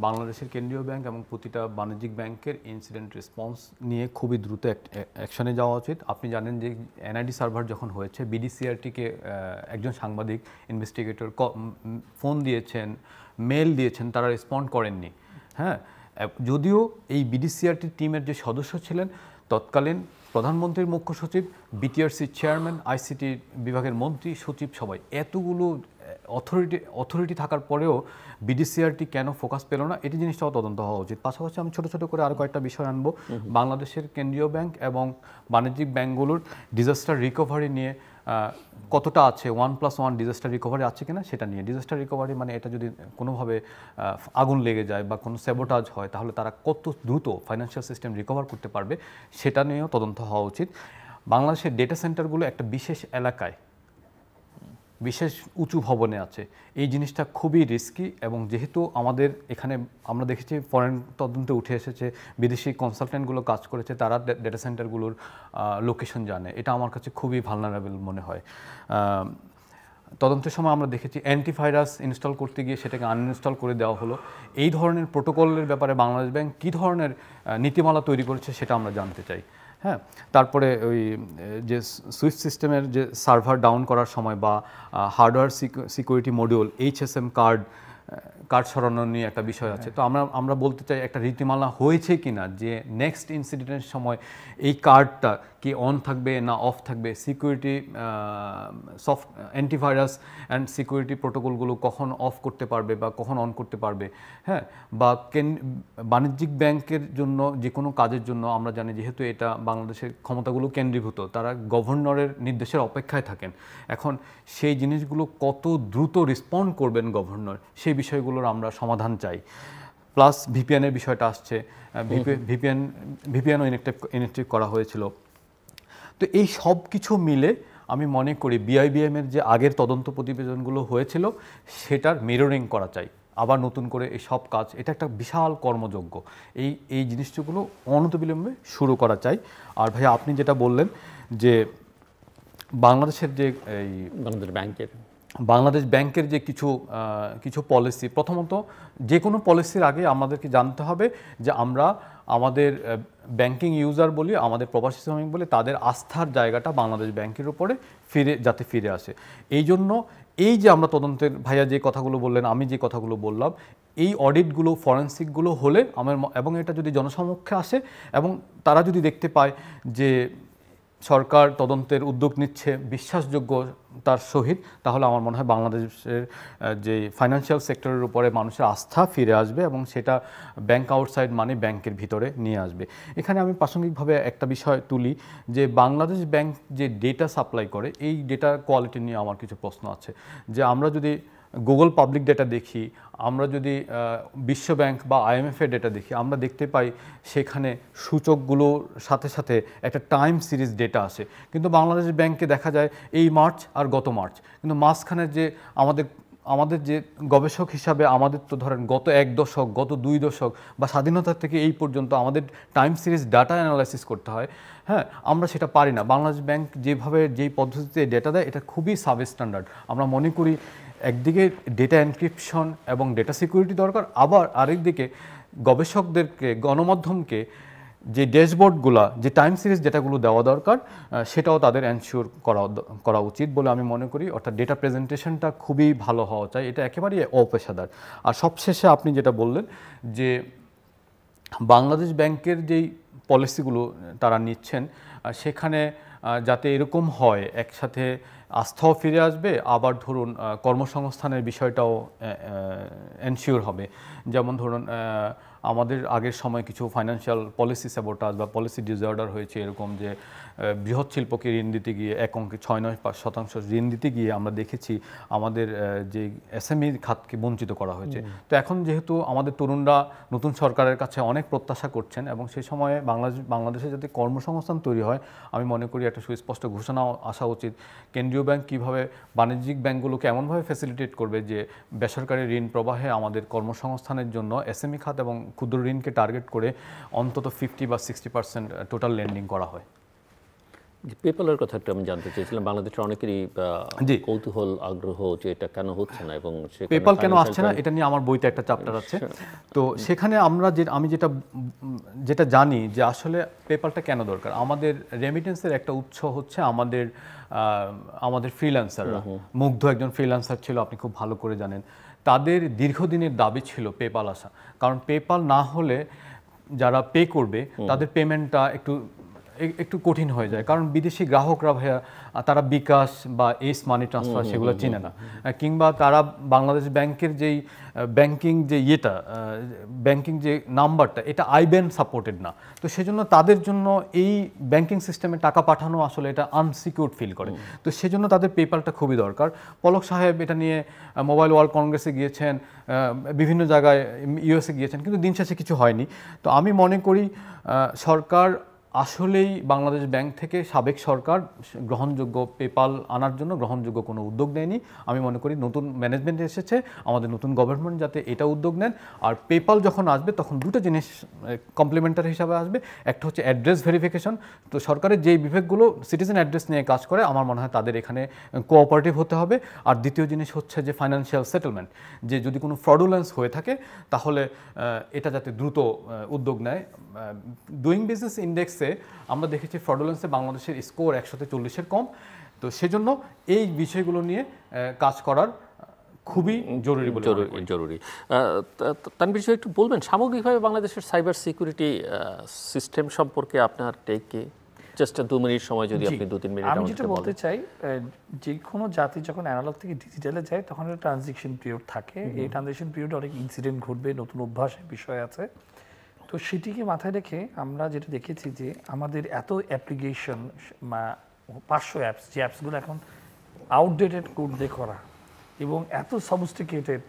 বাংলাদেশের কেন্দ্রীয় ব্যাংক এবং প্রতিটা বাণিজ্যিক ব্যাংকের ইনসিডেন্ট রেসপন্স নিয়ে খুবই দ্রুত অ্যাকশনে যাওয়া উচিত। আপনি জানেন যে এনআইডি সার্ভার যখন হয়েছে, বিডিসিআরটিকে একজন সাংবাদিক ইনভেস্টিগেটর ফোন দিয়েছেন, মেল দিয়েছেন, তারা রেসপন্ড করেননি। হ্যাঁ, যদিও এই বিডিসিআরটি টিমের যে সদস্য ছিলেন তৎকালীন প্রধানমন্ত্রীর মুখ্য সচিব, বিটিআরসি চেয়ারম্যান, আইসিটি বিভাগের মন্ত্রী, সচিব, সবাই, এতগুলো অথরিটি থাকার পরেও বিডিসিআরটি কেন ফোকাস পেল না, এটি জিনিসটাও তদন্ত হওয়া উচিত। পাশাপাশি আমি ছোট ছোট করে আরও কয়েকটা বিষয় আনবো। বাংলাদেশের কেন্দ্রীয় ব্যাংক এবং বাণিজ্যিক ব্যাংকগুলোর ডিজাস্টার রিকভারি নিয়ে কতটা আছে, 1+1 ডিজাস্টার রিকভারি আছে কিনা সেটা নিয়ে। ডিজাস্টার রিকভারি মানে এটা যদি কোনোভাবে আগুন লেগে যায় বা কোনো স্যাবোটাজ হয়, তাহলে তারা কত দ্রুত ফাইন্যান্সিয়াল সিস্টেম রিকভার করতে পারবে, সেটা নিয়েও তদন্ত হওয়া উচিত। বাংলাদেশের ডেটা সেন্টারগুলো একটা বিশেষ এলাকায়, বিশেষ উঁচু ভবনে আছে, এই জিনিসটা খুবই রিস্কি। এবং যেহেতু আমাদের এখানে আমরা দেখেছি ফরেন তদন্তে উঠে এসেছে, বিদেশি কনসালটেন্টগুলো কাজ করেছে, তারা ডেটা সেন্টারগুলোর লোকেশন জানে, এটা আমার কাছে খুবই ভালনারেবল মনে হয়। তদন্তের সময় আমরা দেখেছি অ্যান্টিভাইরাস ইনস্টল করতে গিয়ে সেটাকে আনইনস্টল করে দেওয়া হলো। এই ধরনের প্রোটোকলের ব্যাপারে বাংলাদেশ ব্যাংক কী ধরনের নীতিমালা তৈরি করেছে সেটা আমরা জানতে চাই। হ্যাঁ, তারপরে ওই যে সুইফট সিস্টেমের যে সার্ভার ডাউন করার সময় বা hardware security module, HSM card সরানো নিয়ে একটা বিষয় আছে। তো আমরা বলতে চাই একটা রীতিমালা হয়েছে কিনা, যে নেক্সট ইনসিডেন্টের সময় এই কার্ডটা কি অন থাকবে না অফ থাকবে, security soft antivirus and security প্রোটোকলগুলো কখন অফ করতে পারবে বা কখন অন করতে পারবে। হ্যাঁ, বা বাণিজ্যিক ব্যাংকের জন্য যে কোনো কাজের জন্য আমরা জানি, যেহেতু এটা বাংলাদেশের ক্ষমতাগুলো কেন্দ্রীভূত, তারা গভর্নরের নির্দেশের অপেক্ষায় থাকেন। এখন সেই জিনিসগুলো কত দ্রুত রেসপন্ড করবেন গভর্নর, সেই বিষয়গুলোর আমরা সমাধান চাই। প্লাস ভিপিএনের বিষয়টা আসছে, ভিপিএনও ইনেক্টিভ করা হয়েছিল। তো এই সব কিছু মিলে আমি মনে করি বিআইবিএমের যে আগের তদন্ত প্রতিবেদনগুলো হয়েছিল সেটার মিররিং করা চাই, আবার নতুন করে এই সব কাজ, এটা একটা বিশাল কর্মযজ্ঞ, এই জিনিসগুলো অনতিবিলম্বে শুরু করা চাই। আর ভাইয়া আপনি যেটা বললেন যে বাংলাদেশের যে এই বাংলাদেশ ব্যাংকের যে কিছু পলিসি, প্রথমত যে কোনো পলিসির আগে আমাদেরকে জানতে হবে যে আমরা আমাদের ব্যাংকিং ইউজার বলি, আমাদের প্রবাসী শ্রমিক বলি, তাদের আস্থার জায়গাটা বাংলাদেশ ব্যাংকের উপরে যাতে ফিরে আসে। এই জন্য এই যে আমরা তদন্তের ভাইয়া যে কথাগুলো বললেন, আমি যে কথাগুলো বললাম, এই অডিটগুলো ফরেন্সিকগুলো হলে এবং এটা যদি জনসমক্ষে আসে এবং তারা যদি দেখতে পায় যে সরকার তদন্তের উদ্যোগ নিচ্ছে বিশ্বাসযোগ্যতার সহিত, তাহলে আমার মনে হয় বাংলাদেশের যে ফাইন্যান্সিয়াল সেক্টরের উপরে মানুষের আস্থা ফিরে আসবে এবং সেটা ব্যাংক আউটসাইড মানে ব্যাংকের ভিতরে নিয়ে আসবে। এখানে আমি প্রাসঙ্গিকভাবে একটা বিষয় তুলি যে বাংলাদেশ ব্যাংক যে ডেটা সাপ্লাই করে, এই ডেটা কোয়ালিটি নিয়ে আমার কিছু প্রশ্ন আছে। যে আমরা যদি গুগল পাবলিক ডেটা দেখি, আমরা যদি বিশ্বব্যাংক বা IMF-এর ডেটা দেখি, আমরা দেখতে পাই সেখানে সূচকগুলোর সাথে সাথে একটা টাইম সিরিজ ডেটা আসে। কিন্তু বাংলাদেশ ব্যাংকে দেখা যায় এই মার্চ আর গত মার্চ, কিন্তু মাঝখানে যে আমাদের যে গবেষক হিসাবে আমাদের তো ধরেন গত 1 দশক, গত 2 দশক বা স্বাধীনতা থেকে এই পর্যন্ত আমাদের টাইম সিরিজ ডাটা অ্যানালাইসিস করতে হয়। হ্যাঁ, আমরা সেটা পারি না। বাংলাদেশ ব্যাংক যেই পদ্ধতিতে ডেটা দেয়, এটা খুবই সাব স্ট্যান্ডার্ড। আমরা মনে করি একদিকে ডেটা এনক্রিপশন এবং ডেটা সিকিউরিটি দরকার, আবার আরেকদিকে গবেষকদেরকে, গণমাধ্যমকে যে ড্যাশবোর্ডগুলো, যে টাইম সিরিজ ডেটাগুলো দেওয়া দরকার, সেটাও তাদের এনশিওর করা উচিত বলে আমি মনে করি। অর্থাৎ ডেটা প্রেজেন্টেশনটা খুবই ভালো হওয়া চাই, এটা একেবারেই অপেশাদার। আর সবশেষে আপনি যেটা বললেন যে বাংলাদেশ ব্যাংকের যেই পলিসিগুলো তারা নিচ্ছেন, সেখানে যাতে এরকম হয় একসাথে আস্থাও ফিরে আসবে, আবার ধরুন কর্মসংস্থানের বিষয়টাও এনশিওর হবে। যেমন ধরুন আমাদের আগের সময় কিছু ফাইন্যান্সিয়াল পলিসি স্যাবোটাজ বা পলিসি ডিসঅর্ডার হয়েছে, এরকম যে বৃহৎ শিল্পকে ঋণ দিতে গিয়ে 1 অঙ্কে 6-9% ঋণ দিতে গিয়ে আমরা দেখেছি আমাদের যে এসএমই খাতকে বঞ্চিত করা হয়েছে। তো এখন যেহেতু আমাদের তরুণরা নতুন সরকারের কাছে অনেক প্রত্যাশা করছেন এবং সেই সময়ে বাংলাদেশে যাতে কর্মসংস্থান তৈরি হয়, আমি মনে করি একটা সুস্পষ্ট ঘোষণা আসা উচিত। কেন্দ্রীয় ব্যাংক কীভাবে বাণিজ্যিক ব্যাংকগুলোকে এমনভাবে ফ্যাসিলিটেট করবে যে বেসরকারি ঋণ প্রবাহে আমাদের কর্মসংস্থানের জন্য এসএমই খাত এবং ক্ষুদ্র ঋণকে টার্গেট করে অন্তত 50 বা 60% টোটাল লেন্ডিং করা হয়। পেপ্যালের কথা একটু আমি জানতে চাইছিলাম, বাংলাদেশের অনেকেরই কৌতূহল, আগ্রহ যে এটা কেন হচ্ছে না এবং পেপ্যাল কেন আসছে না, এটা নিয়ে আমার বইতে একটা চ্যাপ্টার আছে। তো সেখানে আমি যেটা জানি যে আসলে পেপ্যালটা কেন দরকার। আমাদের রেমিটেন্সের একটা উৎস হচ্ছে আমাদের ফ্রিল্যান্সাররা। মুগ্ধ একজন ফ্রিল্যান্সার ছিল, আপনি খুব ভালো করে জানেন। তাদের দীর্ঘদিনের দাবি ছিল পেপ্যাল আসা, কারণ পেপ্যাল না হলে যারা পে করবে তাদের পেমেন্টটা একটু কঠিন হয়ে যায়, কারণ বিদেশি গ্রাহকরা ভাইয়া তারা বিকাশ বা এস মানি ট্রান্সফার সেগুলো চিনে না, কিংবা তারা বাংলাদেশ ব্যাংকের যেই ব্যাংকিং যে নাম্বারটা, এটা আইব্যান সাপোর্টেড না। তো সেজন্য তাদের জন্য এই ব্যাংকিং সিস্টেমে টাকা পাঠানো আসলে এটা আনসিকিউরড ফিল করে। তো সেজন্য তাদের পেপ্যালটা খুবই দরকার। পলক সাহেব এটা নিয়ে মোবাইল ওয়ার্ল্ড কংগ্রেসে গিয়েছেন, বিভিন্ন জায়গায় ইউএসএ গিয়েছেন, কিন্তু দিন শেষে কিছু হয়নি। তো আমি মনে করি সরকার আসলেই বাংলাদেশ ব্যাংক থেকে সাবেক সরকার গ্রহণযোগ্য পেপ্যাল আনার জন্য গ্রহণযোগ্য কোনো উদ্যোগ নেয়নি। আমি মনে করি নতুন ম্যানেজমেন্ট এসেছে, আমাদের নতুন গভর্নমেন্ট যাতে এটা উদ্যোগ নেন। আর পেপ্যাল যখন আসবে তখন দুটো জিনিস কমপ্লিমেন্টারি হিসাবে আসবে। একটা হচ্ছে অ্যাড্রেস ভেরিফিকেশন। তো সরকারের যেই বিভাগগুলো সিটিজেন অ্যাড্রেস নিয়ে কাজ করে, আমার মনে হয় তাদের এখানে কোঅপারেটিভ হতে হবে। আর দ্বিতীয় জিনিস হচ্ছে যে ফাইন্যান্সিয়াল সেটেলমেন্ট, যে যদি কোনো ফ্রডুলেন্স হয়ে থাকে তাহলে এটা যাতে দ্রুত উদ্যোগ নেয়। ডুইং বিজনেস ইন্ডেক্সে আমরা দেখেছি ফ্রডুলেন্সে বাংলাদেশের স্কোর 140-এর কম। তো সেজন্য এই বিষয়গুলো নিয়ে কাজ করার খুবই জরুরি বলে জরুরি। তানভীর সাহেব একটু বলবেন সামগ্রিকভাবে বাংলাদেশের সাইবার সিকিউরিটি সিস্টেম সম্পর্কে আপনার টেক কি? জাস্ট 2 মিনিট সময় যদি আপনি 2-3 মিনিট। আমি যেটা বলতে চাই, যে কোনো জাতি যখন অ্যানালগ থেকে ডিজিটালে যায় তখন একটা ট্রানজিশন পিরিয়ড থাকে। এই ট্রানজিশন পিরিয়ডে অনেক ইনসিডেন্ট ঘটবে, নতুন অভ্যাসের বিষয় আছে। তো সেটিকে মাথায় রেখে আমরা যেটা দেখেছি যে আমাদের এত অ্যাপ্লিকেশন, 500 অ্যাপস, যে অ্যাপসগুলো এখন আউটডেটেড কোড দিয়ে করা এবং এত সফিস্টিকেটেড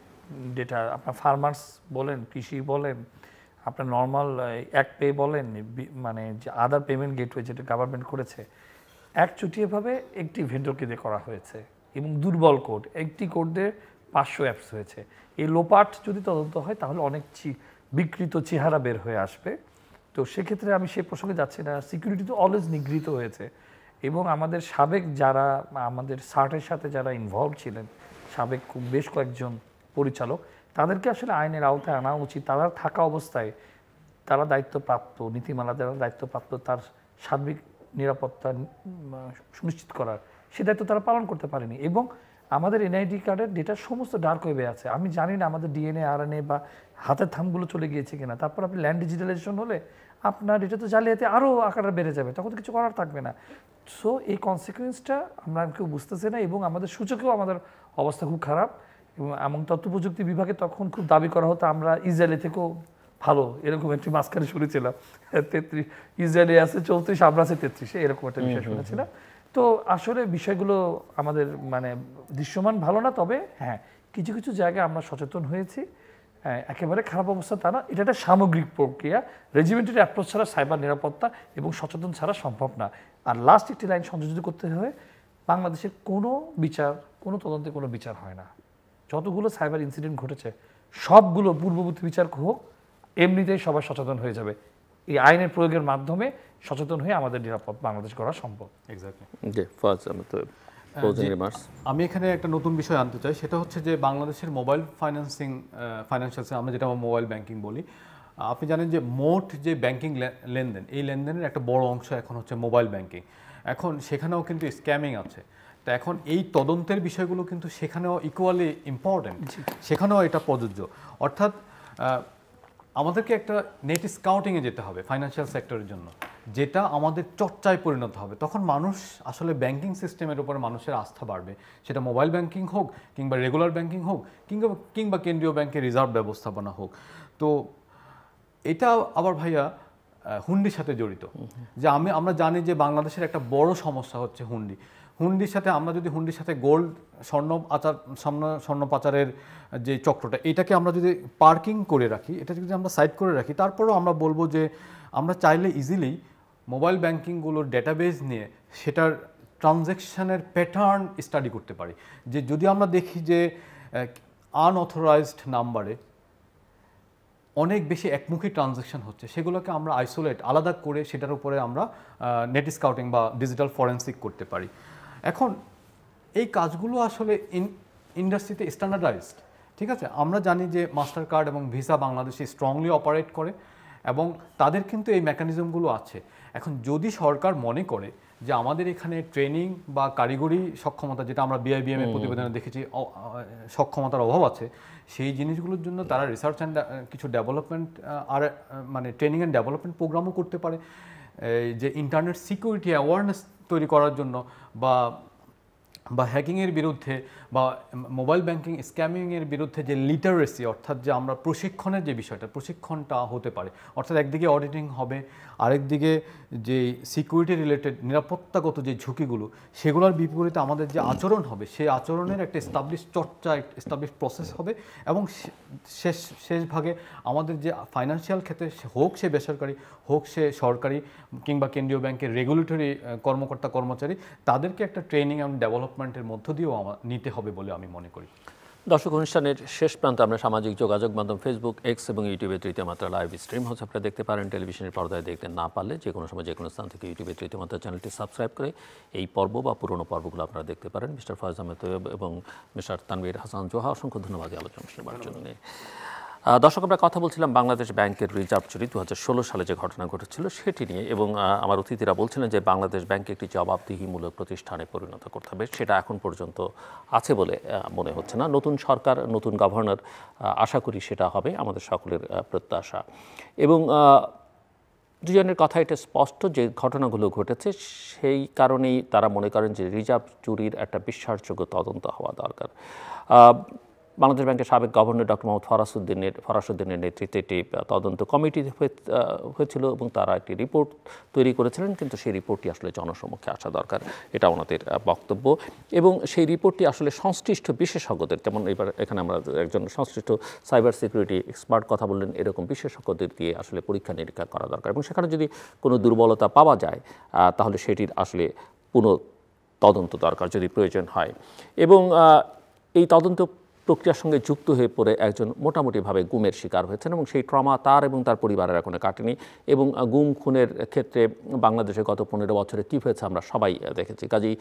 ডেটা, আপনার ফার্মার্স বলেন, কৃষি বলেন, আপনার নর্মাল এক পে বলেন, মানে যে আদার পেমেন্ট গেটওয়ে যেটা গভর্নমেন্ট করেছে, একচুটিয়েভাবে একটি ভেন্ডরকে দিয়ে করা হয়েছে এবং দুর্বল কোড, একটি কোড দিয়ে 500 অ্যাপস হয়েছে। এই লোপাট যদি তদন্ত হয় তাহলে অনেক বিকৃত চেহারা বের হয়ে আসবে। তো সেক্ষেত্রে আমি সেই প্রসঙ্গে যাচ্ছি না। সিকিউরিটি তো অলওয়েজ নিগৃহীত হয়েছে এবং আমাদের সাবেক যারা আমাদের সার্টের সাথে যারা ইনভলভ ছিলেন, সাবেক বেশ কয়েকজন পরিচালক, তাদেরকে আসলে আইনের আওতায় আনা উচিত। তারা থাকা অবস্থায় তারা দায়িত্বপ্রাপ্ত, নীতিমালা যারা দায়িত্বপ্রাপ্ত, তার সার্বিক নিরাপত্তা সুনিশ্চিত করার সে দায়িত্ব তারা পালন করতে পারেনি। এবং আমাদের এনআইডি কার্ডের ডেটা সমস্ত ডার্ক ওয়েবে আছে। আমি জানি না আমাদের ডিএনএ, আরএনএ বা হাতের থামগুলো চলে গিয়েছে কিনা। তারপর আপনি ল্যান্ড ডিজিটালাইজেশন হলে আপনার ডেটা তো জালিয়াতি আরও আকারে বেড়ে যাবে, তখন তো কিছু করার থাকবে না। সো এই কনসিকুয়েন্সটা আমরা কেউ বুঝতেছি না এবং আমাদের সূচকেও আমাদের অবস্থা খুব খারাপ। এবং তথ্য প্রযুক্তি বিভাগে তখন খুব দাবি করা হতো আমরা ইসরায়েলি থেকেও ভালো, এরকম একটি মাঝখানে শুনেছিলাম। 33 ইসরায়েলি আছে 34, আমরা আছে 33, এরকম একটা বিষয় শুনেছিলাম। তো আসলে বিষয়গুলো আমাদের মানে দৃশ্যমান ভালো না। তবে হ্যাঁ, কিছু কিছু জায়গায় আমরা সচেতন হয়েছি। একেবারে খারাপ অবস্থা তা না, এটা একটা সামগ্রিক প্রক্রিয়া। রেজিমেন্টেড অ্যাপ্রোচ ছাড়া সাইবার নিরাপত্তা এবং সচেতন ছাড়া সম্ভব না। আর লাস্ট একটি লাইন সংযোজিত করতে হয়, বাংলাদেশের কোনো বিচার, কোনো তদন্তে কোনো বিচার হয় না। যতগুলো সাইবার ইনসিডেন্ট ঘটেছে সবগুলো পূর্ববর্তী বিচার হোক, এমনিতেই সবাই সচেতন হয়ে যাবে। এই আইনের প্রয়োগের মাধ্যমে সচেতন হয়ে আমাদের নিরাপদ বাংলাদেশ গড়া সম্ভব। এক্স্যাক্টলি। জি, ফাজ আহমেদ। Closing remarks. আমি এখানে একটা নতুন বিষয় আনতে চাই, সেটা হচ্ছে যে বাংলাদেশের মোবাইল ফাইন্যান্সিয়াল আমরা যেটা মোবাইল ব্যাংকিং বলি, আপনি জানেন যে মোট যে ব্যাংকিং লেনদেন, এই লেনদেনের একটা বড় অংশ এখন হচ্ছে মোবাইল ব্যাংকিং। এখন সেখানেও কিন্তু স্ক্যামিং আছে। তো এখন এই তদন্তের বিষয়গুলো কিন্তু সেখানেও ইকুয়ালি ইম্পর্টেন্ট, সেখানেও এটা প্রযোজ্য। অর্থাৎ আমাদেরকে একটা নেট স্কাউটিংয়ে যেতে হবে ফাইন্যান্সিয়াল সেক্টরের জন্য, যেটা আমাদের চর্চায় পরিণত হবে। তখন মানুষ আসলে ব্যাংকিং সিস্টেমের উপরে মানুষের আস্থা বাড়বে, সেটা মোবাইল ব্যাংকিং হোক কিংবা রেগুলার ব্যাংকিং হোক কিংবা কেন্দ্রীয় ব্যাংকের রিজার্ভ ব্যবস্থাপনা হোক। তো এটা আবার ভাইয়া হুন্ডির সাথে জড়িত। যে আমরা জানি যে বাংলাদেশের একটা বড় সমস্যা হচ্ছে হুন্ডির সাথে, আমরা যদি হুন্ডির সাথে গোল্ড স্বর্ণ পাচারের যে চক্রটা, এটাকে আমরা যদি পার্কিং করে রাখি, এটা যদি আমরা সাইড করে রাখি, তারপরেও আমরা বলবো যে আমরা চাইলে ইজিলি মোবাইল ব্যাংকিংগুলোর ডেটাবেস নিয়ে সেটার ট্রানজ্যাকশানের প্যাটার্ন স্টাডি করতে পারি। যে যদি আমরা দেখি যে আনঅথরাইজড নাম্বারে অনেক বেশি একমুখী ট্রানজ্যাকশন হচ্ছে, সেগুলোকে আমরা আলাদা করে সেটার উপরে আমরা নেট স্কাউটিং বা ডিজিটাল ফরেন্সিক করতে পারি। এখন এই কাজগুলো আসলে ইন্ডাস্ট্রিতে স্ট্যান্ডার্ডাইজড, ঠিক আছে। আমরা জানি যে মাস্টার কার্ড এবং ভিসা বাংলাদেশে স্ট্রংলি অপারেট করে এবং তাদের কিন্তু এই মেকানিজমগুলো আছে। এখন যদি সরকার মনে করে যে আমাদের এখানে ট্রেনিং বা কারিগরি সক্ষমতা, যেটা আমরা BIBM এর প্রতিবেদনে দেখেছি সক্ষমতার অভাব আছে, সেই জিনিসগুলোর জন্য তারা রিসার্চ অ্যান্ড কিছু ডেভেলপমেন্ট আর মানে ট্রেনিং অ্যান্ড ডেভেলপমেন্ট প্রোগ্রামও করতে পারে। যে ইন্টারনেট সিকিউরিটি অ্যাওয়ারনেস তৈরি করার জন্য বা হ্যাকিংয়ের বিরুদ্ধে বা মোবাইল ব্যাংকিং স্ক্যামিংয়ের বিরুদ্ধে যে লিটারেসি, অর্থাৎ যে আমরা প্রশিক্ষণের যে বিষয়টা, প্রশিক্ষণটা হতে পারে। অর্থাৎ একদিকে অডিটিং হবে, আরেকদিকে যে সিকিউরিটি রিলেটেড নিরাপত্তাগত যে ঝুঁকিগুলো, সেগুলোর বিপরীতে আমাদের যে আচরণ হবে, সেই আচরণের একটা এস্টাবলিশ চর্চা, এস্টাবলিশ প্রসেস হবে। এবং শেষ ভাগে আমাদের যে ফাইন্যান্সিয়াল ক্ষেত্রে হোক সে বেসরকারি, হোক সে সরকারি কিংবা কেন্দ্রীয় ব্যাংকের রেগুলেটরি কর্মকর্তা কর্মচারী, তাদেরকে একটা ট্রেনিং এবং ডেভেলপমেন্টের মধ্য দিয়েও নিতে হবে বলে আমি মনে করি। দর্শক, অনুষ্ঠানের শেষ প্রান্তে আমরা সামাজিক যোগাযোগ মাধ্যম ফেসবুক, এক্স এবং ইউটিউবে তৃতীয় মাত্রা লাইভ স্ট্রিম হচ্ছে, আপনারা দেখতে পারেন। টেলিভিশনের পর্দায় দেখতে না পারলে যে কোনো সময় যে কোনো স্থান থেকে ইউটিউবে তৃতীয় মাত্রা চ্যানেলটি সাবস্ক্রাইব করে এই পর্ব বা পুরনো পর্বগুলো আপনারা দেখতে পারেন। মিস্টার ফয়েজ আহমেদ তৈয়ব এবং মিস্টার তানভীর হাসান জোহা, অসংখ্য ধন্যবাদ আলোচনা শোনার জন্য। দর্শক, আমরা কথা বলছিলাম বাংলাদেশ ব্যাংকের রিজার্ভ চুরি 2016 সালে যে ঘটনা ঘটেছিল সেটি নিয়ে, এবং আমার অতিথিরা বলছিলেন যে বাংলাদেশ ব্যাংকে একটি জবাবদিহিমূলক প্রতিষ্ঠানে পরিণত করতে হবে। সেটা এখন পর্যন্ত আছে বলে মনে হচ্ছে না। নতুন সরকার, নতুন গভর্নর, আশা করি সেটা হবে, আমাদের সকলের প্রত্যাশা। এবং দুজনের কথা এটা স্পষ্ট যে ঘটনাগুলো ঘটেছে সেই কারণেই তারা মনে করেন যে রিজার্ভ চুরির একটা বিশ্বাসযোগ্য তদন্ত হওয়া দরকার। বাংলাদেশ ব্যাংকের সাবেক গভর্নর ডক্টর মোহাম্মদ ফরাসউদ্দিনের নেতৃত্বে একটি তদন্ত কমিটি হয়েছিল এবং তারা একটি রিপোর্ট তৈরি করেছিলেন, কিন্তু সেই রিপোর্টটি আসলে জনসমক্ষে আসা দরকার, এটা ওনাদের বক্তব্য। এবং সেই রিপোর্টটি আসলে সংশ্লিষ্ট বিশেষজ্ঞদের, যেমন এখানে আমরা একজন সংশ্লিষ্ট সাইবার সিকিউরিটি এক্সপার্ট কথা বললেন, এরকম বিশেষজ্ঞদের দিয়ে আসলে পরীক্ষা নিরীক্ষা করা দরকার। এবং সেখানে যদি কোনো দুর্বলতা পাওয়া যায় তাহলে সেটির আসলে পুনঃ তদন্ত দরকার যদি প্রয়োজন হয়। এবং এই তদন্ত প্রক্রিয়ার সঙ্গে যুক্ত হয়ে পড়ে একজন মোটামুটিভাবে গুমের শিকার হয়েছেন এবং সেই ট্রমা তার এবং তার পরিবারের এখনো কাটেনি। এবং গুম খুনের ক্ষেত্রে বাংলাদেশে গত 15 বছরে কী হয়েছে আমরা সবাই দেখেছি। কাজেই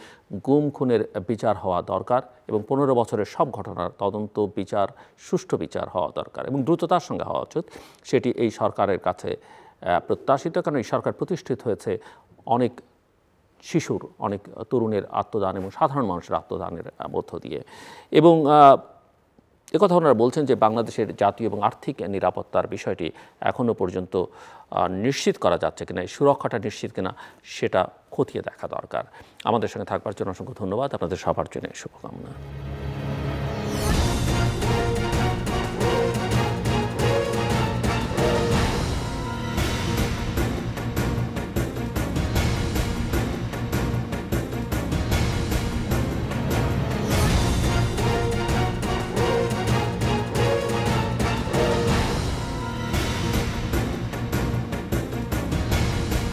গুম খুনের বিচার হওয়া দরকার এবং 15 বছরের সব ঘটনার তদন্ত, বিচার, সুষ্ঠু বিচার হওয়া দরকার এবং দ্রুততার সঙ্গে হওয়া উচিত। সেটি এই সরকারের কাছে প্রত্যাশিত, কারণ এই সরকার প্রতিষ্ঠিত হয়েছে অনেক শিশুর, অনেক তরুণের আত্মদান এবং সাধারণ মানুষের আত্মদানের মধ্য দিয়ে। এবং একথা ওনারা বলছেন যে বাংলাদেশের জাতীয় এবং আর্থিক নিরাপত্তার বিষয়টি এখনও পর্যন্ত নিশ্চিত করা যাচ্ছে কিনা, এই সুরক্ষাটা নিশ্চিত কিনা সেটা খতিয়ে দেখা দরকার। আমাদের সঙ্গে থাকবার জন্য অসংখ্য ধন্যবাদ, আপনাদের সবার জন্য শুভকামনা।